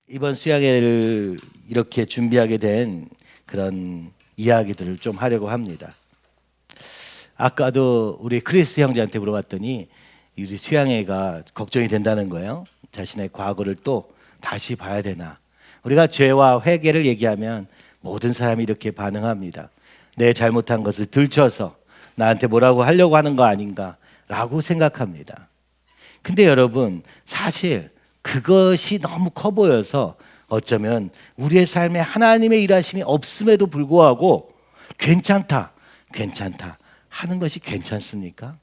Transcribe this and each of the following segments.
이번 수양회를 이렇게 준비하게 된 그런 이야기들을 좀 하려고 합니다. 아까도 우리 크리스 형제한테 물어봤더니 우리 수양회가 걱정이 된다는 거예요. 자신의 과거를 또 다시 봐야 되나. 우리가 죄와 회개를 얘기하면 모든 사람이 이렇게 반응합니다. 내 잘못한 것을 들춰서 나한테 뭐라고 하려고 하는 거 아닌가라고 생각합니다. 근데 여러분, 사실 그것이 너무 커 보여서 어쩌면 우리의 삶에 하나님의 일하심이 없음에도 불구하고 괜찮다 하는 것이 괜찮습니까?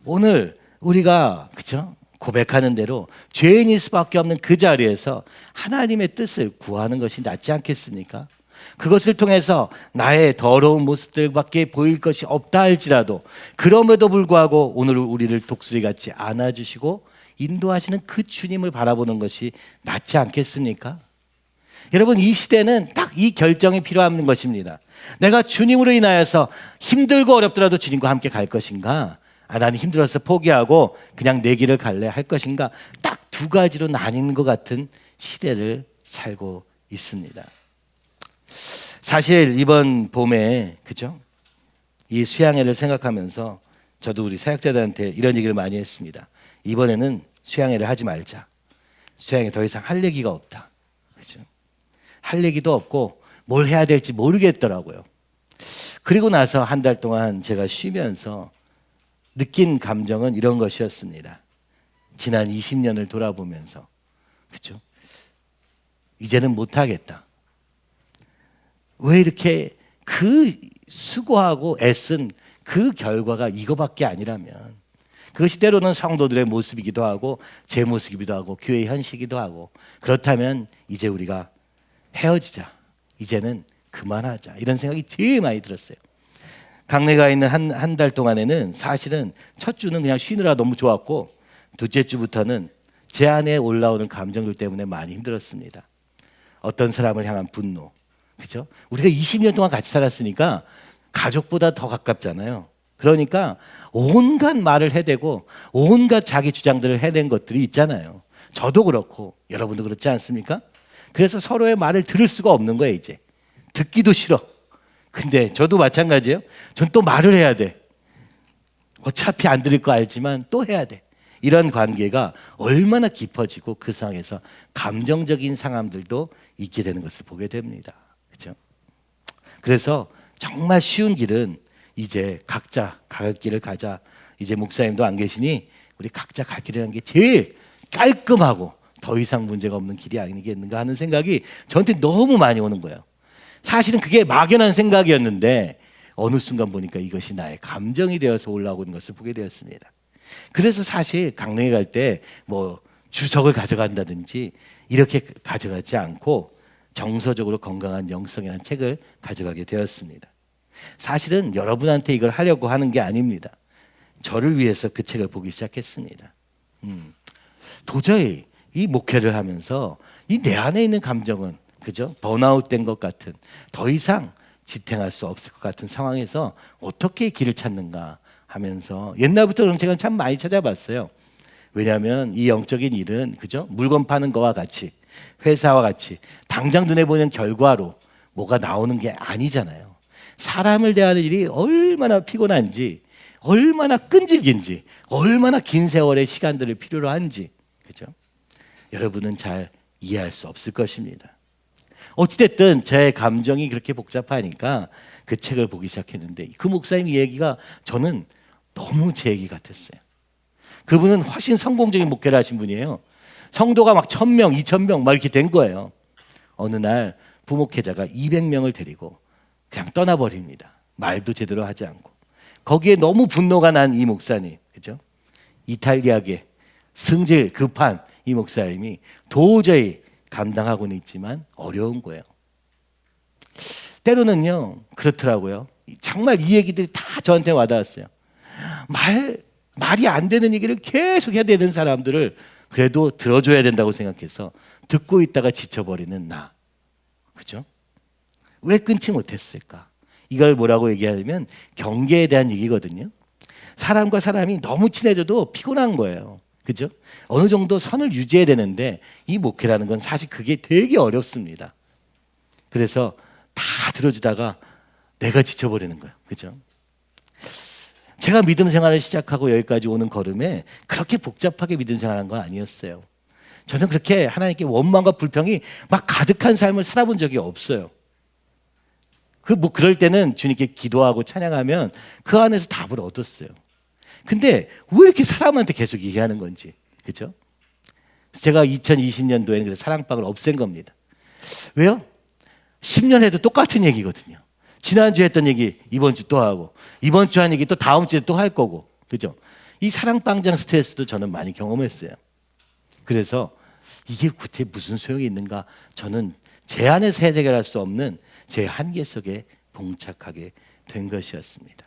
오늘 우리가 그죠? 고백하는 대로 죄인일 수밖에 없는 그 자리에서 하나님의 뜻을 구하는 것이 낫지 않겠습니까? 그것을 통해서 나의 더러운 모습들밖에 보일 것이 없다 할지라도 그럼에도 불구하고 오늘 우리를 독수리같이 안아주시고 인도하시는 그 주님을 바라보는 것이 낫지 않겠습니까? 여러분, 이 시대는 딱 이 결정이 필요한 것입니다. 내가 주님으로 인하여서 힘들고 어렵더라도 주님과 함께 갈 것인가? 나는 힘들어서 포기하고 그냥 내 길을 갈래 할 것인가? 딱 두 가지로 나뉘는 것 같은 시대를 살고 있습니다. 사실 이번 봄에 그죠? 이 수양회를 생각하면서 저도 우리 사역자들한테 이런 얘기를 많이 했습니다. 이번에는 수양회를 하지 말자. 수양회 더 이상 할 얘기가 없다. 그죠? 할 얘기도 없고 뭘 해야 될지 모르겠더라고요. 그리고 나서 한 달 동안 제가 쉬면서 느낀 감정은 이런 것이었습니다. 지난 20년을 돌아보면서 그죠? 이제는 못하겠다. 왜 이렇게 그 수고하고 애쓴 그 결과가 이거밖에 아니라면 그것이 때로는 성도들의 모습이기도 하고 제 모습이기도 하고 교회의 현실이기도 하고 그렇다면 이제 우리가 헤어지자. 이제는 그만하자. 이런 생각이 제일 많이 들었어요. 강내가 있는 한 달 동안에는 사실은 첫 주는 그냥 쉬느라 너무 좋았고 둘째 주부터는 제 안에 올라오는 감정들 때문에 많이 힘들었습니다. 어떤 사람을 향한 분노. 그죠? 우리가 20년 동안 같이 살았으니까 가족보다 더 가깝잖아요. 그러니까 온갖 말을 해대고 온갖 자기 주장들을 해낸 것들이 있잖아요. 저도 그렇고 여러분도 그렇지 않습니까? 그래서 서로의 말을 들을 수가 없는 거예요. 이제 듣기도 싫어. 근데 저도 마찬가지예요. 전 또 말을 해야 돼. 어차피 안 들을 거 알지만 또 해야 돼. 이런 관계가 얼마나 깊어지고 그 상황에서 감정적인 상황들도 있게 되는 것을 보게 됩니다. 그렇죠? 그래서 정말 쉬운 길은 이제 각자 갈 길을 가자. 이제 목사님도 안 계시니 우리 각자 갈 길이라는 게 제일 깔끔하고 더 이상 문제가 없는 길이 아니겠는가 하는 생각이 저한테 너무 많이 오는 거예요. 사실은 그게 막연한 생각이었는데 어느 순간 보니까 이것이 나의 감정이 되어서 올라오는 것을 보게 되었습니다. 그래서 사실 강릉에 갈 때 뭐 주석을 가져간다든지 이렇게 가져가지 않고 정서적으로 건강한 영성이라는 책을 가져가게 되었습니다. 사실은 여러분한테 이걸 하려고 하는 게 아닙니다. 저를 위해서 그 책을 보기 시작했습니다. 도저히 이 목회를 하면서 이 내 안에 있는 감정은 그죠? 번아웃 된 것 같은 더 이상 지탱할 수 없을 것 같은 상황에서 어떻게 길을 찾는가 하면서 옛날부터 그런 책은 참 많이 찾아봤어요. 왜냐하면 이 영적인 일은 그죠? 물건 파는 거와 같이 회사와 같이 당장 눈에 보이는 결과로 뭐가 나오는 게 아니잖아요. 사람을 대하는 일이 얼마나 피곤한지 얼마나 끈질긴지 얼마나 긴 세월의 시간들을 필요로 한지 그죠? 여러분은 잘 이해할 수 없을 것입니다. 어찌됐든 제 감정이 그렇게 복잡하니까 그 책을 보기 시작했는데 그 목사님 얘기가 저는 너무 제 얘기 같았어요. 그분은 훨씬 성공적인 목회를 하신 분이에요. 성도가 막 1000명, 2000명 막 이렇게 된 거예요. 어느 날 부목회자가 200명을 데리고 그냥 떠나버립니다. 말도 제대로 하지 않고. 거기에 너무 분노가 난 이 목사님, 그죠? 이탈리아계 승질 급한 이 목사님이 도저히 감당하고는 있지만 어려운 거예요. 때로는요 그렇더라고요. 정말 이 얘기들이 다 저한테 와닿았어요. 말이 안 되는 얘기를 계속 해야 되는 사람들을 그래도 들어줘야 된다고 생각해서 듣고 있다가 지쳐버리는 나. 그죠? 왜 끊지 못했을까? 이걸 뭐라고 얘기하냐면 경계에 대한 얘기거든요. 사람과 사람이 너무 친해져도 피곤한 거예요. 그죠? 어느 정도 선을 유지해야 되는데 이 목회라는 건 사실 그게 되게 어렵습니다. 그래서 다 들어주다가 내가 지쳐버리는 거예요. 그죠? 제가 믿음 생활을 시작하고 여기까지 오는 걸음에 그렇게 복잡하게 믿음 생활한 건 아니었어요. 저는 그렇게 하나님께 원망과 불평이 막 가득한 삶을 살아본 적이 없어요. 그럴 때는 주님께 기도하고 찬양하면 그 안에서 답을 얻었어요. 근데 왜 이렇게 사람한테 계속 얘기하는 건지, 그죠? 제가 2020년도에는 그래서 사랑방을 없앤 겁니다. 왜요? 10년 해도 똑같은 얘기거든요. 지난주에 했던 얘기 이번 주 또 하고, 이번 주 한 얘기 또 다음 주에 또 할 거고, 그죠? 이 사랑방장 스트레스도 저는 많이 경험했어요. 그래서 이게 구태 무슨 소용이 있는가? 저는 제 안에서 해결할 수 없는 제 한계 속에 봉착하게 된 것이었습니다.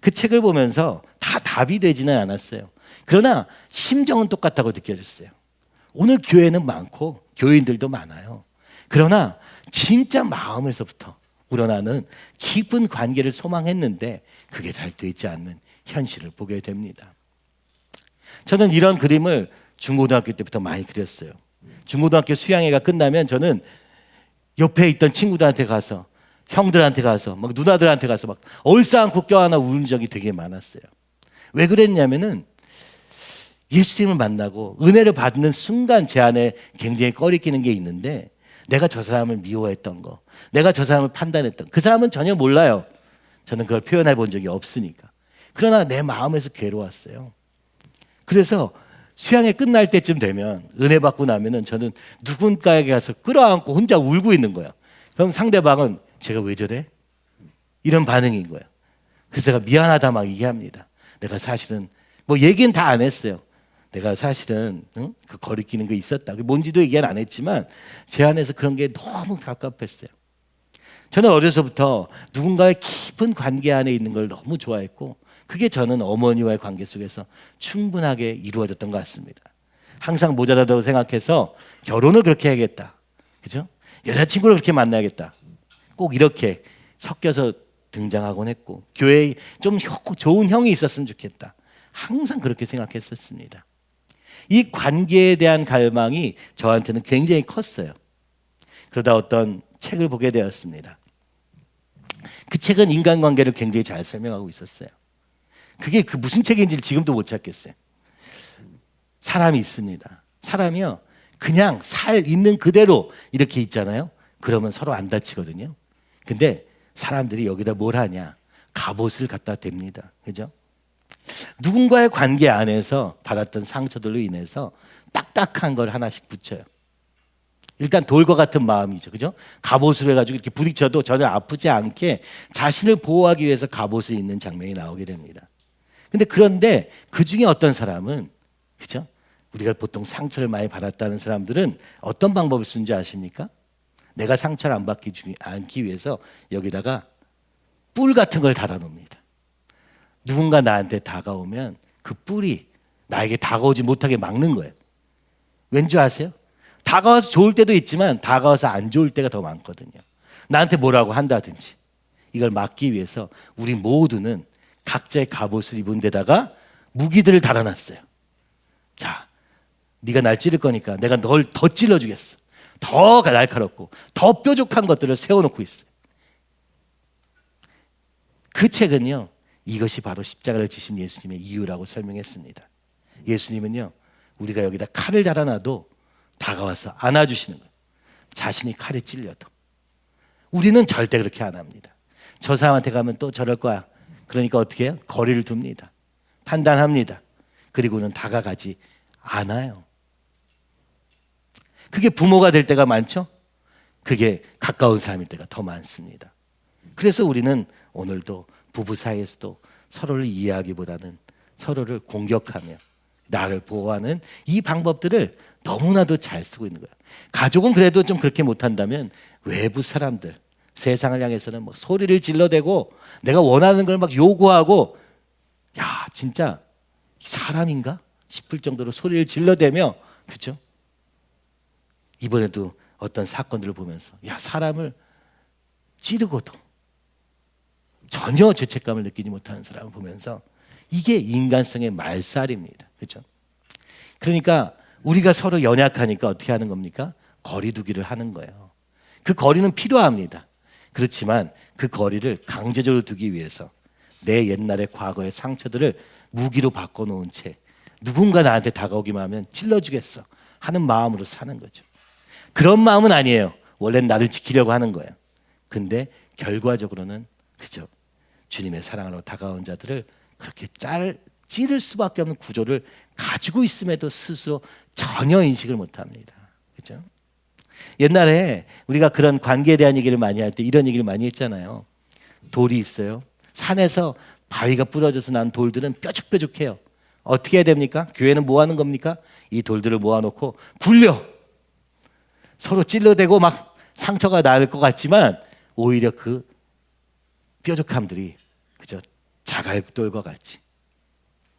그 책을 보면서 다 답이 되지는 않았어요. 그러나 심정은 똑같다고 느껴졌어요. 오늘 교회는 많고 교인들도 많아요. 그러나 진짜 마음에서부터 우러나는 깊은 관계를 소망했는데 그게 잘 되지 않는 현실을 보게 됩니다. 저는 이런 그림을 중고등학교 때부터 많이 그렸어요. 중고등학교 수양회가 끝나면 저는 옆에 있던 친구들한테 가서, 형들한테 가서, 막 누나들한테 가서 막 얼싸안고 껴안아 우는 적이 되게 많았어요. 왜 그랬냐면은 예수님을 만나고 은혜를 받는 순간 제 안에 굉장히 꺼리끼는 게 있는데, 내가 저 사람을 미워했던 거, 내가 저 사람을 판단했던, 그 사람은 전혀 몰라요. 저는 그걸 표현해 본 적이 없으니까. 그러나 내 마음에서 괴로웠어요. 그래서 수양회 끝날 때쯤 되면, 은혜 받고 나면은 저는 누군가에게 가서 끌어안고 혼자 울고 있는 거예요. 그럼 상대방은 제가 왜 저래? 이런 반응인 거예요. 그래서 제가 미안하다 막 얘기합니다. 내가 사실은 뭐 얘기는 다 안 했어요. 내가 사실은 그 거리끼는 거 있었다. 뭔지도 얘기는 안 했지만 제 안에서 그런 게 너무 갑갑했어요. 저는 어려서부터 누군가의 깊은 관계 안에 있는 걸 너무 좋아했고, 그게 저는 어머니와의 관계 속에서 충분하게 이루어졌던 것 같습니다. 항상 모자라다고 생각해서 결혼을 그렇게 해야겠다, 그죠? 여자친구를 그렇게 만나야겠다, 꼭 이렇게 섞여서 등장하곤 했고, 교회에 좀 좋은 형이 있었으면 좋겠다, 항상 그렇게 생각했었습니다. 이 관계에 대한 갈망이 저한테는 굉장히 컸어요. 그러다 어떤 책을 보게 되었습니다. 그 책은 인간관계를 굉장히 잘 설명하고 있었어요. 그게 그 무슨 책인지 지금도 못 찾겠어요. 사람이 있습니다. 사람이요, 그냥 있는 그대로 이렇게 있잖아요. 그러면 서로 안 다치거든요. 근데 사람들이 여기다 뭘 하냐? 갑옷을 갖다 댑니다. 그죠? 누군가의 관계 안에서 받았던 상처들로 인해서 딱딱한 걸 하나씩 붙여요. 일단 돌과 같은 마음이죠. 그죠? 갑옷을 해가지고 이렇게 부딪혀도 전혀 아프지 않게 자신을 보호하기 위해서 갑옷을 입는 장면이 나오게 됩니다. 그런데 그 중에 어떤 사람은, 그죠? 우리가 보통 상처를 많이 받았다는 사람들은 어떤 방법을 쓰는지 아십니까? 내가 상처를 안 받기 않기 위해서 여기다가 뿔 같은 걸 달아놓습니다. 누군가 나한테 다가오면 그 뿔이 나에게 다가오지 못하게 막는 거예요. 왠지 아세요? 다가와서 좋을 때도 있지만 다가와서 안 좋을 때가 더 많거든요. 나한테 뭐라고 한다든지. 이걸 막기 위해서 우리 모두는 각자의 갑옷을 입은 데다가 무기들을 달아놨어요. 자, 네가 날 찌를 거니까 내가 널 더 찔러주겠어. 더 날카롭고 더 뾰족한 것들을 세워놓고 있어요. 그 책은요, 이것이 바로 십자가를 지신 예수님의 이유라고 설명했습니다. 예수님은요, 우리가 여기다 칼을 달아놔도 다가와서 안아주시는 거예요. 자신이 칼에 찔려도. 우리는 절대 그렇게 안 합니다. 저 사람한테 가면 또 저럴 거야. 그러니까 어떻게 해요? 거리를 둡니다. 판단합니다. 그리고는 다가가지 않아요. 그게 부모가 될 때가 많죠? 그게 가까운 사람일 때가 더 많습니다. 그래서 우리는 오늘도 부부 사이에서도 서로를 이해하기보다는 서로를 공격하며 나를 보호하는 이 방법들을 너무나도 잘 쓰고 있는 거예요. 가족은 그래도 좀 그렇게 못한다면 외부 사람들, 세상을 향해서는 뭐 소리를 질러대고 내가 원하는 걸 막 요구하고, 야, 진짜 사람인가 싶을 정도로 소리를 질러대며, 그렇죠? 이번에도 어떤 사건들을 보면서, 야, 사람을 찌르고도 전혀 죄책감을 느끼지 못하는 사람을 보면서, 이게 인간성의 말살입니다. 그렇죠? 그러니까 우리가 서로 연약하니까 어떻게 하는 겁니까? 거리두기를 하는 거예요. 그 거리는 필요합니다. 그렇지만 그 거리를 강제적으로 두기 위해서 내 옛날의 과거의 상처들을 무기로 바꿔놓은 채 누군가 나한테 다가오기만 하면 찔러주겠어 하는 마음으로 사는 거죠. 그런 마음은 아니에요. 원래는 나를 지키려고 하는 거예요. 근데 결과적으로는 그죠? 주님의 사랑으로 다가온 자들을 그렇게 찌를 수밖에 없는 구조를 가지고 있음에도 스스로 전혀 인식을 못합니다. 그죠? 옛날에 우리가 그런 관계에 대한 얘기를 많이 할 때 이런 얘기를 많이 했잖아요. 돌이 있어요. 산에서 바위가 부러져서 난 돌들은 뾰족뾰족해요. 어떻게 해야 됩니까? 교회는 뭐 하는 겁니까? 이 돌들을 모아놓고 굴려 서로 찔러대고 막 상처가 날 것 같지만 오히려 그 뾰족함들이 그저 자갈돌과 같이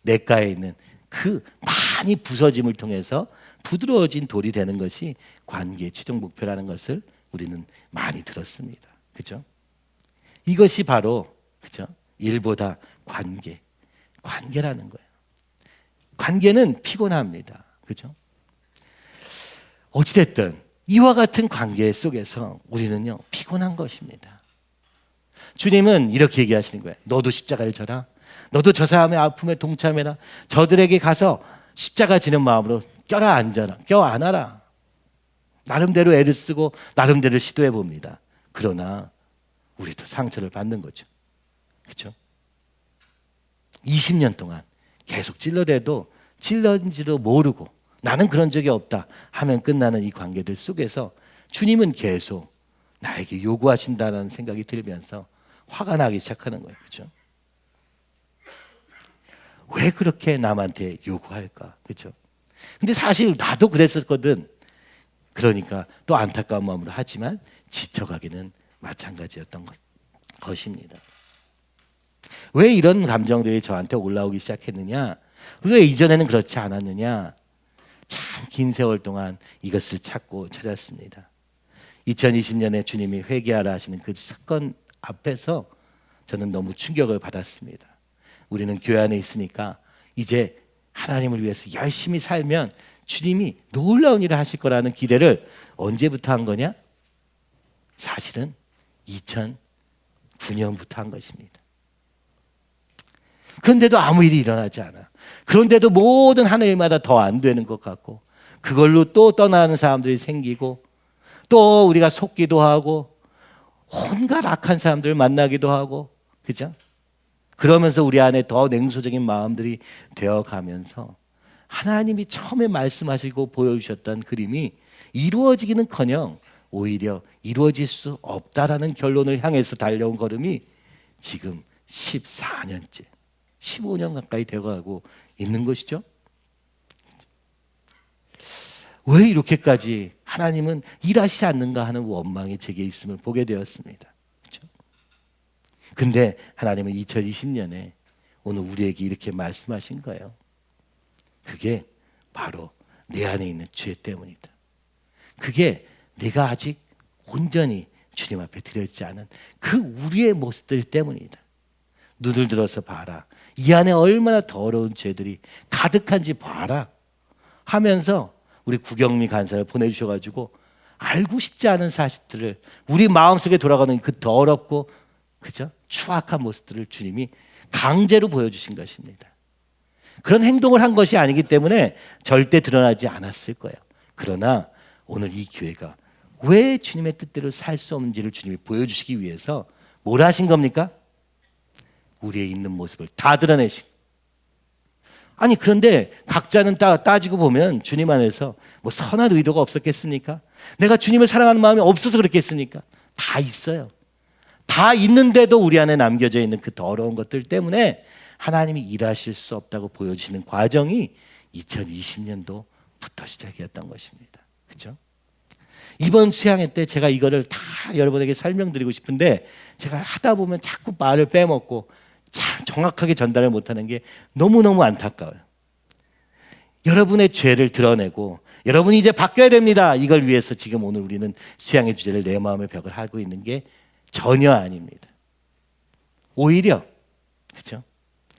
냇가에 있는 그 많이 부서짐을 통해서 부드러워진 돌이 되는 것이 관계의 최종 목표라는 것을 우리는 많이 들었습니다. 그죠? 이것이 바로 그죠? 일보다 관계라는 거예요. 관계는 피곤합니다. 그죠? 어찌됐든 이와 같은 관계 속에서 우리는요 피곤한 것입니다. 주님은 이렇게 얘기하시는 거예요. 너도 십자가를 져라. 너도 저 사람의 아픔에 동참해라. 저들에게 가서 십자가 지는 마음으로 껴안아라. 나름대로 애를 쓰고 나름대로 시도해 봅니다. 그러나 우리도 상처를 받는 거죠. 그렇죠? 20년 동안 계속 찔러대도 찔렀는지도 모르고 나는 그런 적이 없다 하면 끝나는 이 관계들 속에서 주님은 계속 나에게 요구하신다는 생각이 들면서 화가 나기 시작하는 거예요. 그렇죠? 왜 그렇게 남한테 요구할까? 그렇죠? 근데 사실 나도 그랬었거든. 그러니까 또 안타까운 마음으로 하지만 지쳐가기는 마찬가지였던 것입니다. 왜 이런 감정들이 저한테 올라오기 시작했느냐? 왜 이전에는 그렇지 않았느냐? 참 긴 세월 동안 이것을 찾았습니다. 2020년에 주님이 회개하라 하시는 그 사건 앞에서 저는 너무 충격을 받았습니다. 우리는 교회 안에 있으니까 이제 하나님을 위해서 열심히 살면 주님이 놀라운 일을 하실 거라는 기대를 언제부터 한 거냐? 사실은 2009년부터 한 것입니다. 그런데도 아무 일이 일어나지 않아. 그런데도 모든 하늘마다 더 안 되는 것 같고 그걸로 또 떠나는 사람들이 생기고 또 우리가 속기도 하고 온갖 악한 사람들을 만나기도 하고 그죠? 그러면서 우리 안에 더 냉소적인 마음들이 되어가면서 하나님이 처음에 말씀하시고 보여주셨던 그림이 이루어지기는커녕 오히려 이루어질 수 없다라는 결론을 향해서 달려온 걸음이 지금 14년째 15년 가까이 되어가고 있는 것이죠. 왜 이렇게까지 하나님은 일하시지 않는가 하는 원망이 제게 있음을 보게 되었습니다. 그렇죠? 근데 하나님은 2020년에 오늘 우리에게 이렇게 말씀하신 거예요. 그게 바로 내 안에 있는 죄 때문이다. 그게 내가 아직 온전히 주님 앞에 드려지지 않은 그 우리의 모습들 때문이다. 눈을 들어서 봐라. 이 안에 얼마나 더러운 죄들이 가득한지 봐라 하면서 우리 구경미 간사를 보내주셔가지고 알고 싶지 않은 사실들을 우리 마음속에 돌아가는 그 더럽고 그죠? 추악한 모습들을 주님이 강제로 보여주신 것입니다. 그런 행동을 한 것이 아니기 때문에 절대 드러나지 않았을 거예요. 그러나 오늘 이 교회가 왜 주님의 뜻대로 살 수 없는지를 주님이 보여주시기 위해서 뭘 하신 겁니까? 우리의 있는 모습을 다 드러내신. 아니 그런데 각자는 따지고 보면 주님 안에서 뭐 선한 의도가 없었겠습니까? 내가 주님을 사랑하는 마음이 없어서 그렇겠습니까? 다 있어요. 다 있는데도 우리 안에 남겨져 있는 그 더러운 것들 때문에 하나님이 일하실 수 없다고 보여주시는 과정이 2020년도부터 시작이었던 것입니다. 그렇죠? 이번 수양회 때 제가 이거를 다 여러분에게 설명드리고 싶은데 제가 하다 보면 자꾸 말을 빼먹고 참 정확하게 전달을 못하는 게 너무너무 안타까워요. 여러분의 죄를 드러내고 여러분이 이제 바뀌어야 됩니다. 이걸 위해서 지금 오늘 우리는 수양의 주제를 내 마음의 벽을 하고 있는 게 전혀 아닙니다. 오히려 그렇죠?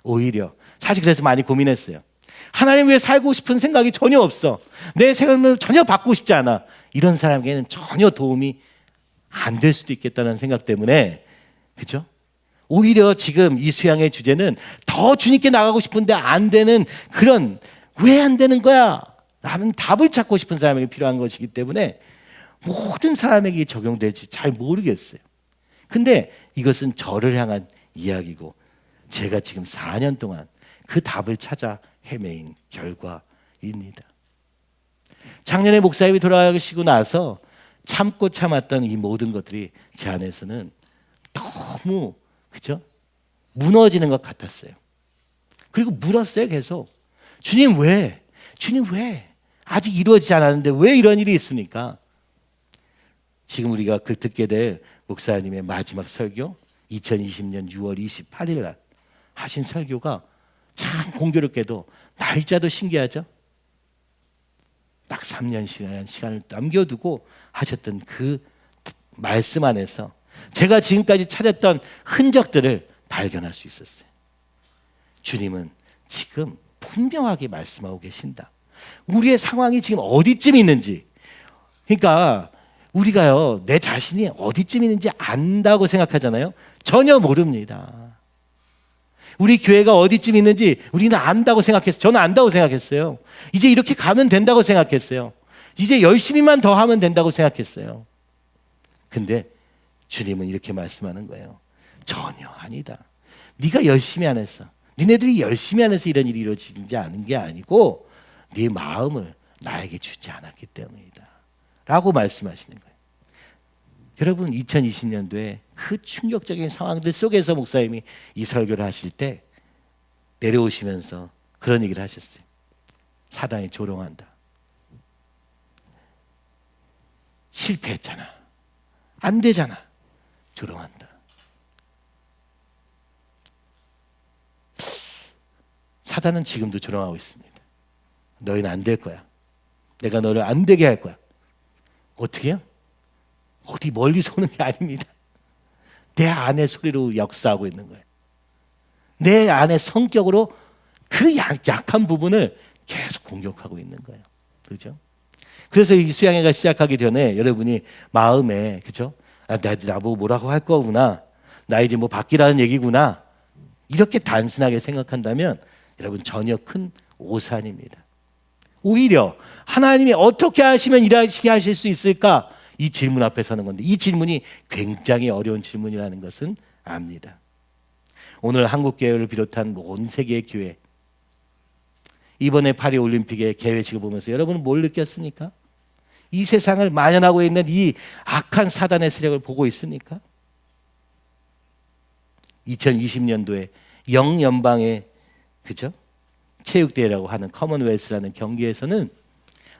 오히려 사실 그래서 많이 고민했어요. 하나님 외에 살고 싶은 생각이 전혀 없어. 내 삶을 전혀 바꾸고 싶지 않아. 이런 사람에게는 전혀 도움이 안 될 수도 있겠다는 생각 때문에, 그죠? 오히려 지금 이 수양의 주제는 더 주님께 나가고 싶은데 안 되는 그런, 왜 안 되는 거야? 라는 답을 찾고 싶은 사람에게 필요한 것이기 때문에 모든 사람에게 적용될지 잘 모르겠어요. 근데 이것은 저를 향한 이야기고 제가 지금 4년 동안 그 답을 찾아 헤매인 결과입니다. 작년에 목사님이 돌아가시고 나서 참고 참았던 이 모든 것들이 제 안에서는 너무, 그죠? 무너지는 것 같았어요. 그리고 물었어요, 계속. 주님 왜? 주님 왜? 아직 이루어지지 않았는데 왜 이런 일이 있습니까? 지금 우리가 그 듣게 될 목사님의 마지막 설교, 2020년 6월 28일 날 하신 설교가 참 공교롭게도 날짜도 신기하죠? 딱 3년이라는 시간을 남겨두고 하셨던 그 말씀 안에서 제가 지금까지 찾았던 흔적들을 발견할 수 있었어요. 주님은 지금 분명하게 말씀하고 계신다. 우리의 상황이 지금 어디쯤 있는지, 그러니까 우리가요, 내 자신이 어디쯤 있는지 안다고 생각하잖아요. 전혀 모릅니다. 우리 교회가 어디쯤 있는지 우리는 안다고 생각했어요. 저는 안다고 생각했어요. 이제 이렇게 가면 된다고 생각했어요. 이제 열심히만 더 하면 된다고 생각했어요. 근데 주님은 이렇게 말씀하는 거예요. 전혀 아니다. 네가 열심히 안 했어. 니네들이 열심히 안 해서 이런 일이 이루어지지 않은 게 아니고 네 마음을 나에게 주지 않았기 때문이다 라고 말씀하시는 거예요. 여러분, 2020년도에 그 충격적인 상황들 속에서 목사님이 이 설교를 하실 때 내려오시면서 그런 얘기를 하셨어요. 사단이 조롱한다. 실패했잖아. 안 되잖아. 조롱한다. 사단은 지금도 조롱하고 있습니다. 너희는 안 될 거야. 내가 너를 안 되게 할 거야. 어떻게 해요? 어디 멀리서 오는 게 아닙니다. 내 안의 소리로 역사하고 있는 거예요. 내 안의 성격으로 그 약한 부분을 계속 공격하고 있는 거예요. 그죠? 그래서 이 수양회가 시작하기 전에 여러분이 마음에, 그죠? 나 나보고 뭐라고 할 거구나. 나 이제 뭐 바뀌라는 얘기구나. 이렇게 단순하게 생각한다면 여러분 전혀 큰 오산입니다. 오히려 하나님이 어떻게 하시면 일하시게 하실 수 있을까? 이 질문 앞에 서는 건데 이 질문이 굉장히 어려운 질문이라는 것은 압니다. 오늘 한국교회를 비롯한 온 세계의 교회, 이번에 파리올림픽의 개회식을 보면서 여러분은 뭘 느꼈습니까? 이 세상을 만연하고 있는 이 악한 사단의 세력을 보고 있습니까? 2020년도에 영연방의, 그죠? 체육대회라고 하는 커먼웰스라는 경기에서는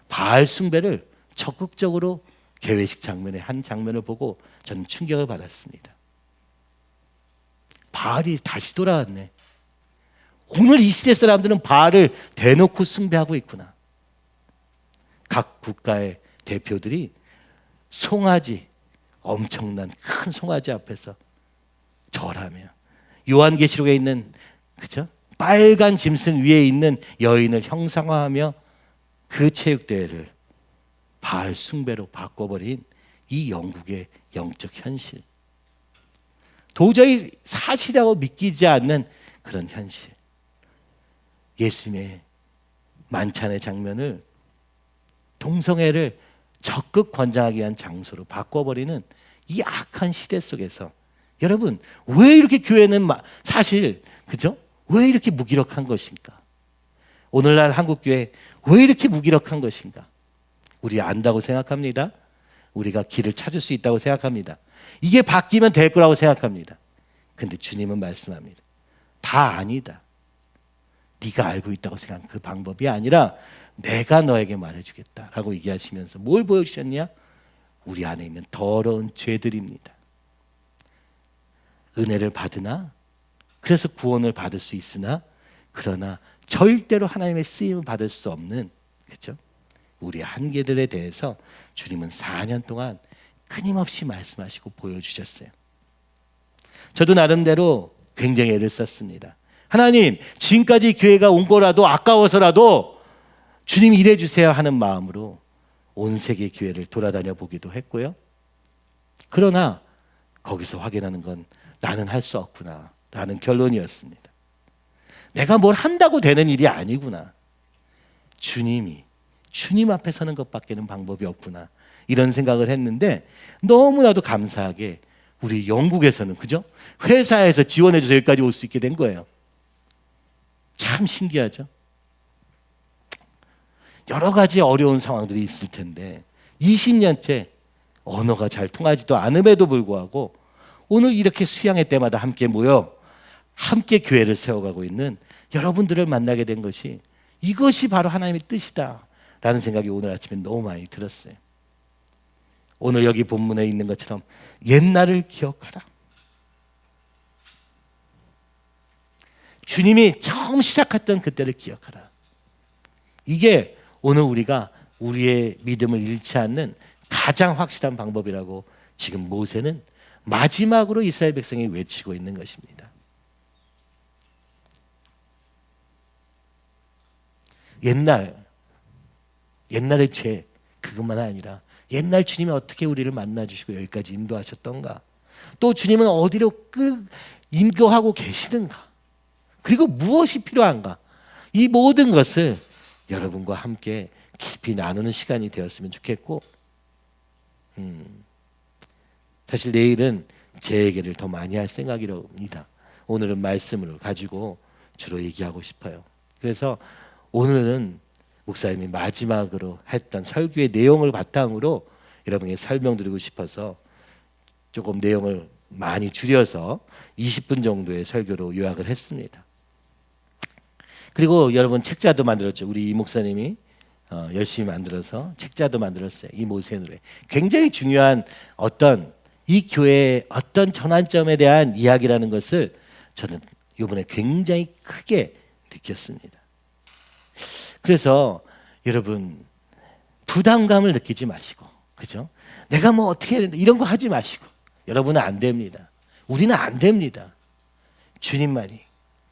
바알 숭배를 적극적으로 개회식 장면의 한 장면을 보고 저는 충격을 받았습니다. 바알이 다시 돌아왔네. 오늘 이 시대 사람들은 바알을 대놓고 숭배하고 있구나. 각 국가의 대표들이 송아지, 엄청난 큰 송아지 앞에서 절하며 요한계시록에 있는, 그죠? 빨간 짐승 위에 있는 여인을 형상화하며 그 체육대회를 바알 숭배로 바꿔버린 이 영국의 영적 현실, 도저히 사실이라고 믿기지 않는 그런 현실, 예수님의 만찬의 장면을, 동성애를 적극 권장하기 위한 장소로 바꿔버리는 이 악한 시대 속에서 여러분 왜 이렇게 교회는 사실, 그죠? 왜 이렇게 무기력한 것인가? 오늘날 한국교회 왜 이렇게 무기력한 것인가? 우리 안다고 생각합니다. 우리가 길을 찾을 수 있다고 생각합니다. 이게 바뀌면 될 거라고 생각합니다. 근데 주님은 말씀합니다. 다 아니다. 네가 알고 있다고 생각한 그 방법이 아니라 내가 너에게 말해주겠다라고 얘기하시면서 뭘 보여주셨냐? 우리 안에 있는 더러운 죄들입니다. 은혜를 받으나, 그래서 구원을 받을 수 있으나, 그러나 절대로 하나님의 쓰임을 받을 수 없는, 그렇죠? 우리의 한계들에 대해서 주님은 4년 동안 끊임없이 말씀하시고 보여주셨어요. 저도 나름대로 굉장히 애를 썼습니다. 하나님, 지금까지 교회가 온 거라도 아까워서라도 주님 일해 주세요 하는 마음으로 온 세계 교회를 돌아다녀 보기도 했고요. 그러나 거기서 확인하는 건 나는 할 수 없구나 라는 결론이었습니다. 내가 뭘 한다고 되는 일이 아니구나. 주님 앞에 서는 것밖에는 방법이 없구나. 이런 생각을 했는데 너무나도 감사하게 우리 영국에서는, 그죠? 회사에서 지원해줘서 여기까지 올 수 있게 된 거예요. 참 신기하죠? 여러 가지 어려운 상황들이 있을 텐데 20년째 언어가 잘 통하지도 않음에도 불구하고 오늘 이렇게 수양회 때마다 함께 모여 함께 교회를 세워가고 있는 여러분들을 만나게 된 것이, 이것이 바로 하나님의 뜻이다 라는 생각이 오늘 아침에 너무 많이 들었어요. 오늘 여기 본문에 있는 것처럼 옛날을 기억하라. 주님이 처음 시작했던 그때를 기억하라. 이게 오늘 우리가 우리의 믿음을 잃지 않는 가장 확실한 방법이라고 지금 모세는 마지막으로 이스라엘 백성이 외치고 있는 것입니다. 옛날의 죄, 그것만 아니라 옛날 주님이 어떻게 우리를 만나주시고 여기까지 인도하셨던가, 또 주님은 어디로 인도하고 계시는가, 그리고 무엇이 필요한가, 이 모든 것을 여러분과 함께 깊이 나누는 시간이 되었으면 좋겠고, 사실 내일은 제 얘기를 더 많이 할 생각이랍니다. 오늘은 말씀을 가지고 주로 얘기하고 싶어요. 그래서 오늘은 목사님이 마지막으로 했던 설교의 내용을 바탕으로 여러분에게 설명드리고 싶어서 조금 내용을 많이 줄여서 20분 정도의 설교로 요약을 했습니다. 그리고 여러분 책자도 만들었죠. 우리 이 목사님이 열심히 만들어서 책자도 만들었어요. 이 모세 노래. 굉장히 중요한 어떤 이 교회의 어떤 전환점에 대한 이야기라는 것을 저는 이번에 굉장히 크게 느꼈습니다. 그래서 여러분 부담감을 느끼지 마시고, 그죠? 내가 뭐 어떻게 해야 된다 이런 거 하지 마시고, 여러분은 안 됩니다. 우리는 안 됩니다. 주님만이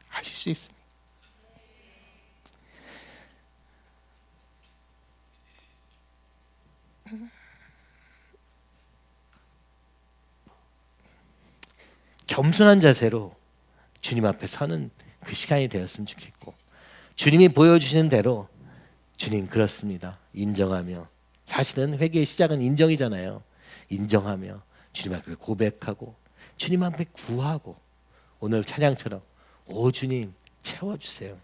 하실 수 있습니다. 겸손한 자세로 주님 앞에 서는 그 시간이 되었으면 좋겠고, 주님이 보여주시는 대로 주님 그렇습니다 인정하며, 사실은 회개의 시작은 인정이잖아요. 인정하며 주님 앞에 고백하고 주님 앞에 구하고, 오늘 찬양처럼 오 주님 채워주세요.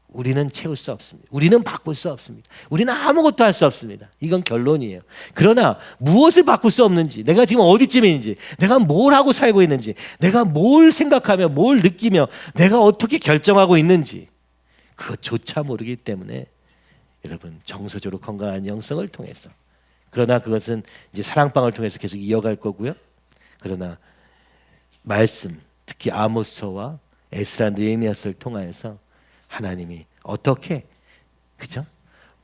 우리는 채울 수 없습니다. 우리는 바꿀 수 없습니다. 우리는 아무것도 할 수 없습니다. 이건 결론이에요. 그러나 무엇을 바꿀 수 없는지, 내가 지금 어디쯤에 있는지, 내가 뭘 하고 살고 있는지, 내가 뭘 생각하며 뭘 느끼며 내가 어떻게 결정하고 있는지 그것조차 모르기 때문에 여러분 정서적으로 건강한 영성을 통해서, 그러나 그것은 이제 사랑방을 통해서 계속 이어갈 거고요. 그러나 말씀, 특히 아모스와 에스라 느헤미야서를 통하여서 하나님이 어떻게, 그죠?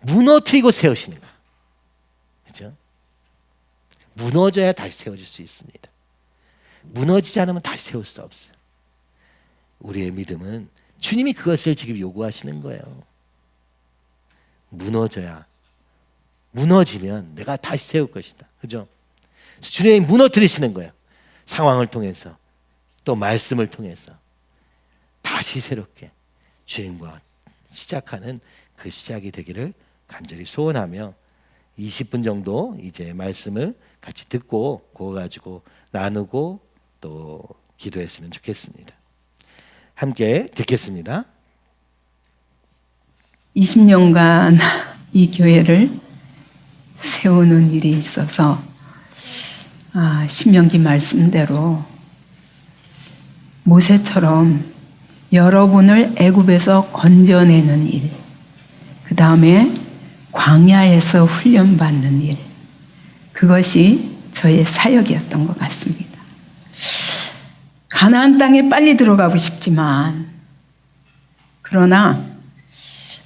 무너뜨리고 세우시는가, 그죠? 무너져야 다시 세워질 수 있습니다. 무너지지 않으면 다시 세울 수 없어요. 우리의 믿음은 주님이 그것을 지금 요구하시는 거예요. 무너지면 내가 다시 세울 것이다, 그죠? 주님이 무너뜨리시는 거예요. 상황을 통해서, 또 말씀을 통해서 다시 새롭게 주님과 시작하는 그 시작이 되기를 간절히 소원하며 20분 정도 이제 말씀을 같이 듣고 그거 가지고 나누고 또 기도했으면 좋겠습니다. 함께 듣겠습니다. 20년간 이 교회를 세우는 일이 있어서 신명기 말씀대로 모세처럼 여러분을 애굽에서 건져내는 일, 그 다음에 광야에서 훈련받는 일, 그것이 저의 사역이었던 것 같습니다. 가나안 땅에 빨리 들어가고 싶지만, 그러나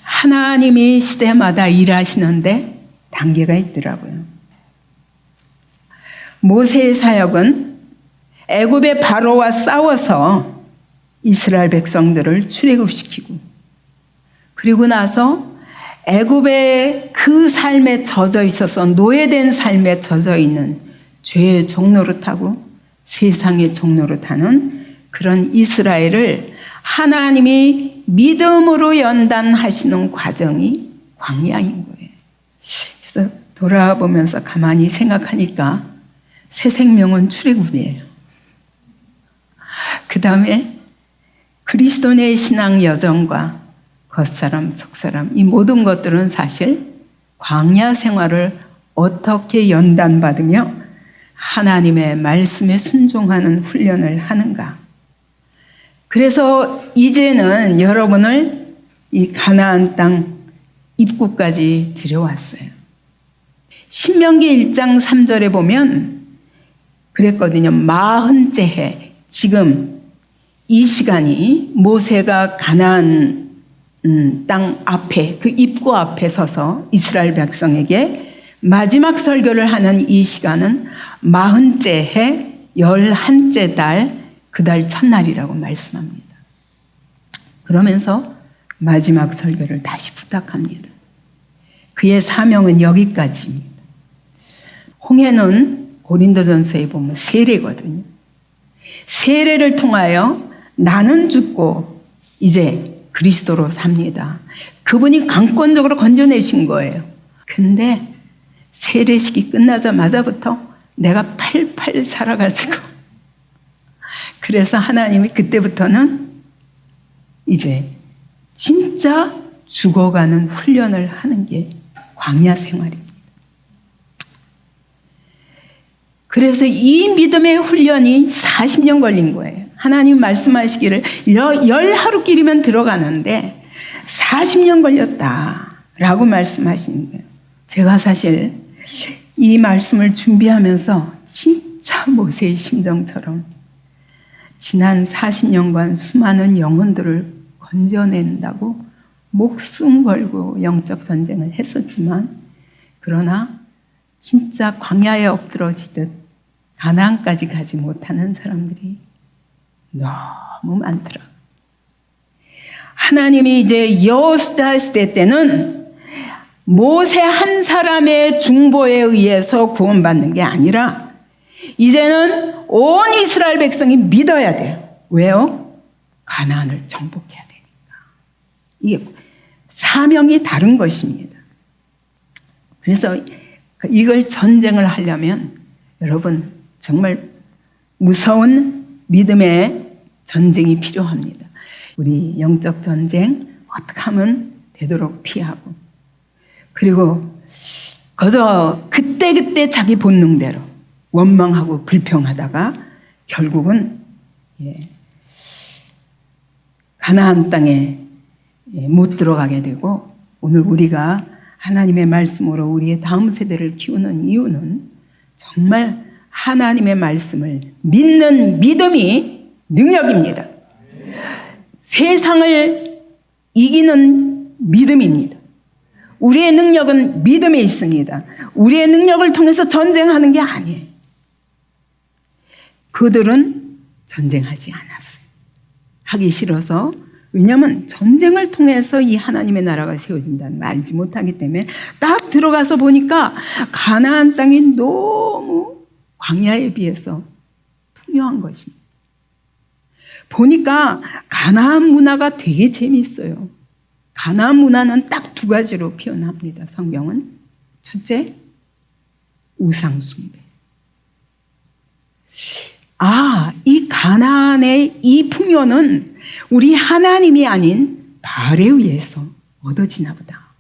하나님이 시대마다 일하시는데 단계가 있더라고요. 모세의 사역은 애굽의 바로와 싸워서 이스라엘 백성들을 출애굽시키고, 그리고 나서 애굽의 그 삶에 젖어 있어서 노예된 삶에 젖어 있는 죄의 종노릇하고 세상의 종노릇하는 그런 이스라엘을 하나님이 믿음으로 연단하시는 과정이 광야인 거예요. 그래서 돌아보면서 가만히 생각하니까 새 생명은 출애굽이에요. 그 다음에 그리스도 내 신앙 여정과 겉사람 속사람 이 모든 것들은 사실 광야 생활을 어떻게 연단받으며 하나님의 말씀에 순종하는 훈련을 하는가. 그래서 이제는 여러분을 이 가나안 땅 입구까지 들여왔어요. 신명기 1장 3절에 보면 그랬거든요. 40째 해, 지금 이 시간이 모세가 가나안 땅 앞에, 그 입구 앞에 서서 이스라엘 백성에게 마지막 설교를 하는 이 시간은 40째 해 11째 달 그 달 첫날이라고 말씀합니다. 그러면서 마지막 설교를 다시 부탁합니다. 그의 사명은 여기까지입니다. 홍해는 고린도전서에 보면 세례거든요. 세례를 통하여 나는 죽고 이제 그리스도로 삽니다. 그분이 강권적으로 건져내신 거예요. 근데 세례식이 끝나자마자부터 내가 팔팔 살아가지고, 그래서 하나님이 그때부터는 이제 진짜 죽어가는 훈련을 하는 게 광야 생활입니다. 그래서 이 믿음의 훈련이 40년 걸린 거예요. 하나님 말씀하시기를 10하루길이면 들어가는데 40년 걸렸다라고 말씀하시는 거예요. 제가 사실 이 말씀을 준비하면서 진짜 모세의 심정처럼 지난 40년간 수많은 영혼들을 건져낸다고 목숨 걸고 영적 전쟁을 했었지만, 그러나 진짜 광야에 엎드러지듯 가나안까지 가지 못하는 사람들이 너무 많더라. 하나님이 이제 여호수아 시대 때는 모세 한 사람의 중보에 의해서 구원받는 게 아니라 이제는 온 이스라엘 백성이 믿어야 돼요. 왜요? 가나안을 정복해야 되니까. 이게 사명이 다른 것입니다. 그래서 이걸 전쟁을 하려면 여러분 정말 무서운 믿음의 전쟁이 필요합니다. 우리 영적 전쟁 어떻게 하면 되도록 피하고, 그리고 그저 그때그때 자기 본능대로 원망하고 불평하다가 결국은 가나안 땅에 못 들어가게 되고, 오늘 우리가 하나님의 말씀으로 우리의 다음 세대를 키우는 이유는 정말 하나님의 말씀을 믿는 믿음이 능력입니다. 세상을 이기는 믿음입니다. 우리의 능력은 믿음에 있습니다. 우리의 능력을 통해서 전쟁하는 게 아니에요. 그들은 전쟁하지 않았어요. 하기 싫어서. 왜냐하면 전쟁을 통해서 이 하나님의 나라가 세워진다는 걸 알지 못하기 때문에 딱 들어가서 보니까 가나안 땅이 너무 광야에 비해서 풍요한 것입니다. 보니까 가나안 문화가 되게 재미있어요. 가나안 문화는 딱 두 가지로 표현합니다. 성경은. 첫째, 우상숭배. 이 가나안의 이 풍요는 우리 하나님이 아닌 바알에 의해서 얻어지나 보다.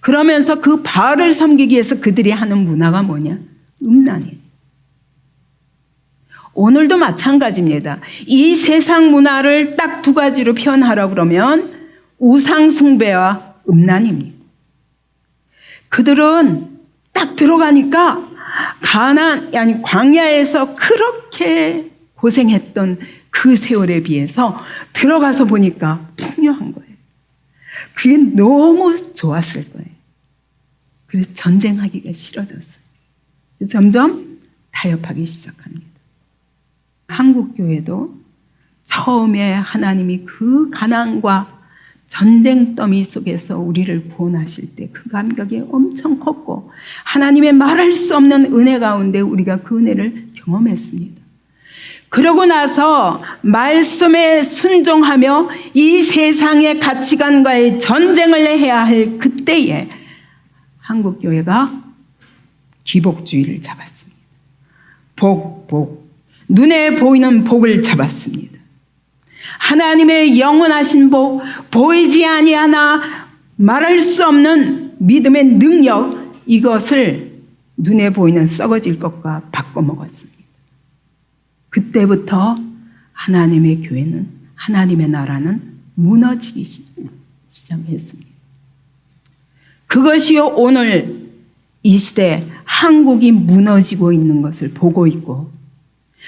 그러면서 그 바알을 섬기기 위해서 그들이 하는 문화가 뭐냐? 음란이에요. 오늘도 마찬가지입니다. 이 세상 문화를 딱 두 가지로 표현하라고 그러면 우상숭배와 음란입니다. 그들은 딱 들어가니까 광야에서 그렇게 고생했던 그 세월에 비해서 들어가서 보니까 풍요한 거예요. 그게 너무 좋았을 거예요. 그래서 전쟁하기가 싫어졌어요. 점점 타협하기 시작합니다. 한국 교회도 처음에 하나님이 그 가난과 전쟁 더미 속에서 우리를 구원하실 때 그 감격이 엄청 컸고 하나님의 말할 수 없는 은혜 가운데 우리가 그 은혜를 경험했습니다. 그러고 나서 말씀에 순종하며 이 세상의 가치관과의 전쟁을 해야 할 그때에 한국교회가 기복주의를 잡았습니다. 복. 눈에 보이는 복을 잡았습니다. 하나님의 영원하신 복, 보이지 아니하나 말할 수 없는 믿음의 능력, 이것을 눈에 보이는 썩어질 것과 바꿔먹었습니다. 그때부터 하나님의 교회는, 하나님의 나라는 무너지기 시작했습니다. 그것이 오늘 이 시대 한국이 무너지고 있는 것을 보고 있고,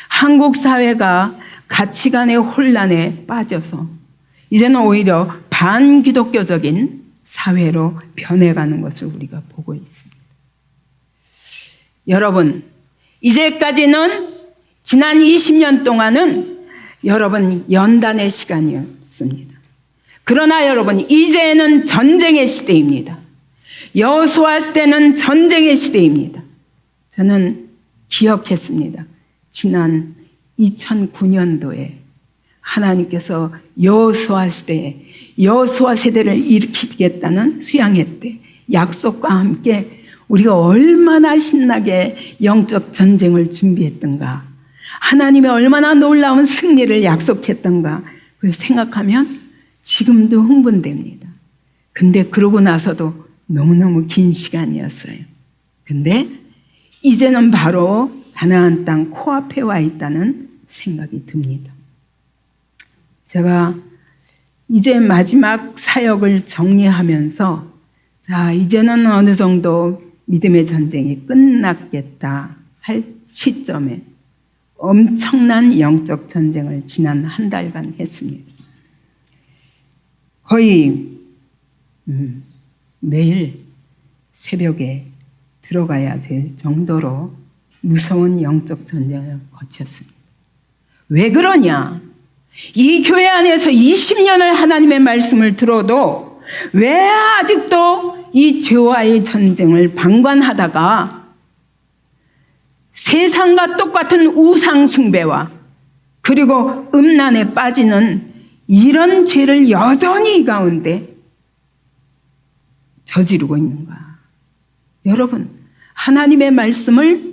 한국 사회가 가치관의 혼란에 빠져서 이제는 오히려 반기독교적인 사회로 변해가는 것을 우리가 보고 있습니다. 여러분, 이제까지는 지난 20년 동안은 여러분 연단의 시간이었습니다. 그러나 여러분, 이제는 전쟁의 시대입니다. 여호수아 시대는 전쟁의 시대입니다. 저는 기억했습니다. 지난 2009년도에 하나님께서 여호수아 시대에 여호수아 세대를 일으키겠다는 수양회 때 약속과 함께 우리가 얼마나 신나게 영적 전쟁을 준비했던가, 하나님이 얼마나 놀라운 승리를 약속했던가, 그걸 생각하면 지금도 흥분됩니다. 근데 그러고 나서도 너무너무 긴 시간이었어요. 근데 이제는 바로 가나안 땅 코앞에 와 있다는 생각이 듭니다. 제가 이제 마지막 사역을 정리하면서 자, 이제는 어느 정도 믿음의 전쟁이 끝났겠다 할 시점에 엄청난 영적 전쟁을 지난 한 달간 했습니다. 거의 매일 새벽에 들어가야 될 정도로 무서운 영적 전쟁을 거쳤습니다. 왜 그러냐? 이 교회 안에서 20년을 하나님의 말씀을 들어도 왜 아직도 이 죄와의 전쟁을 방관하다가 세상과 똑같은 우상 숭배와 그리고 음란에 빠지는 이런 죄를 여전히 이 가운데 저지르고 있는가? 여러분, 하나님의 말씀을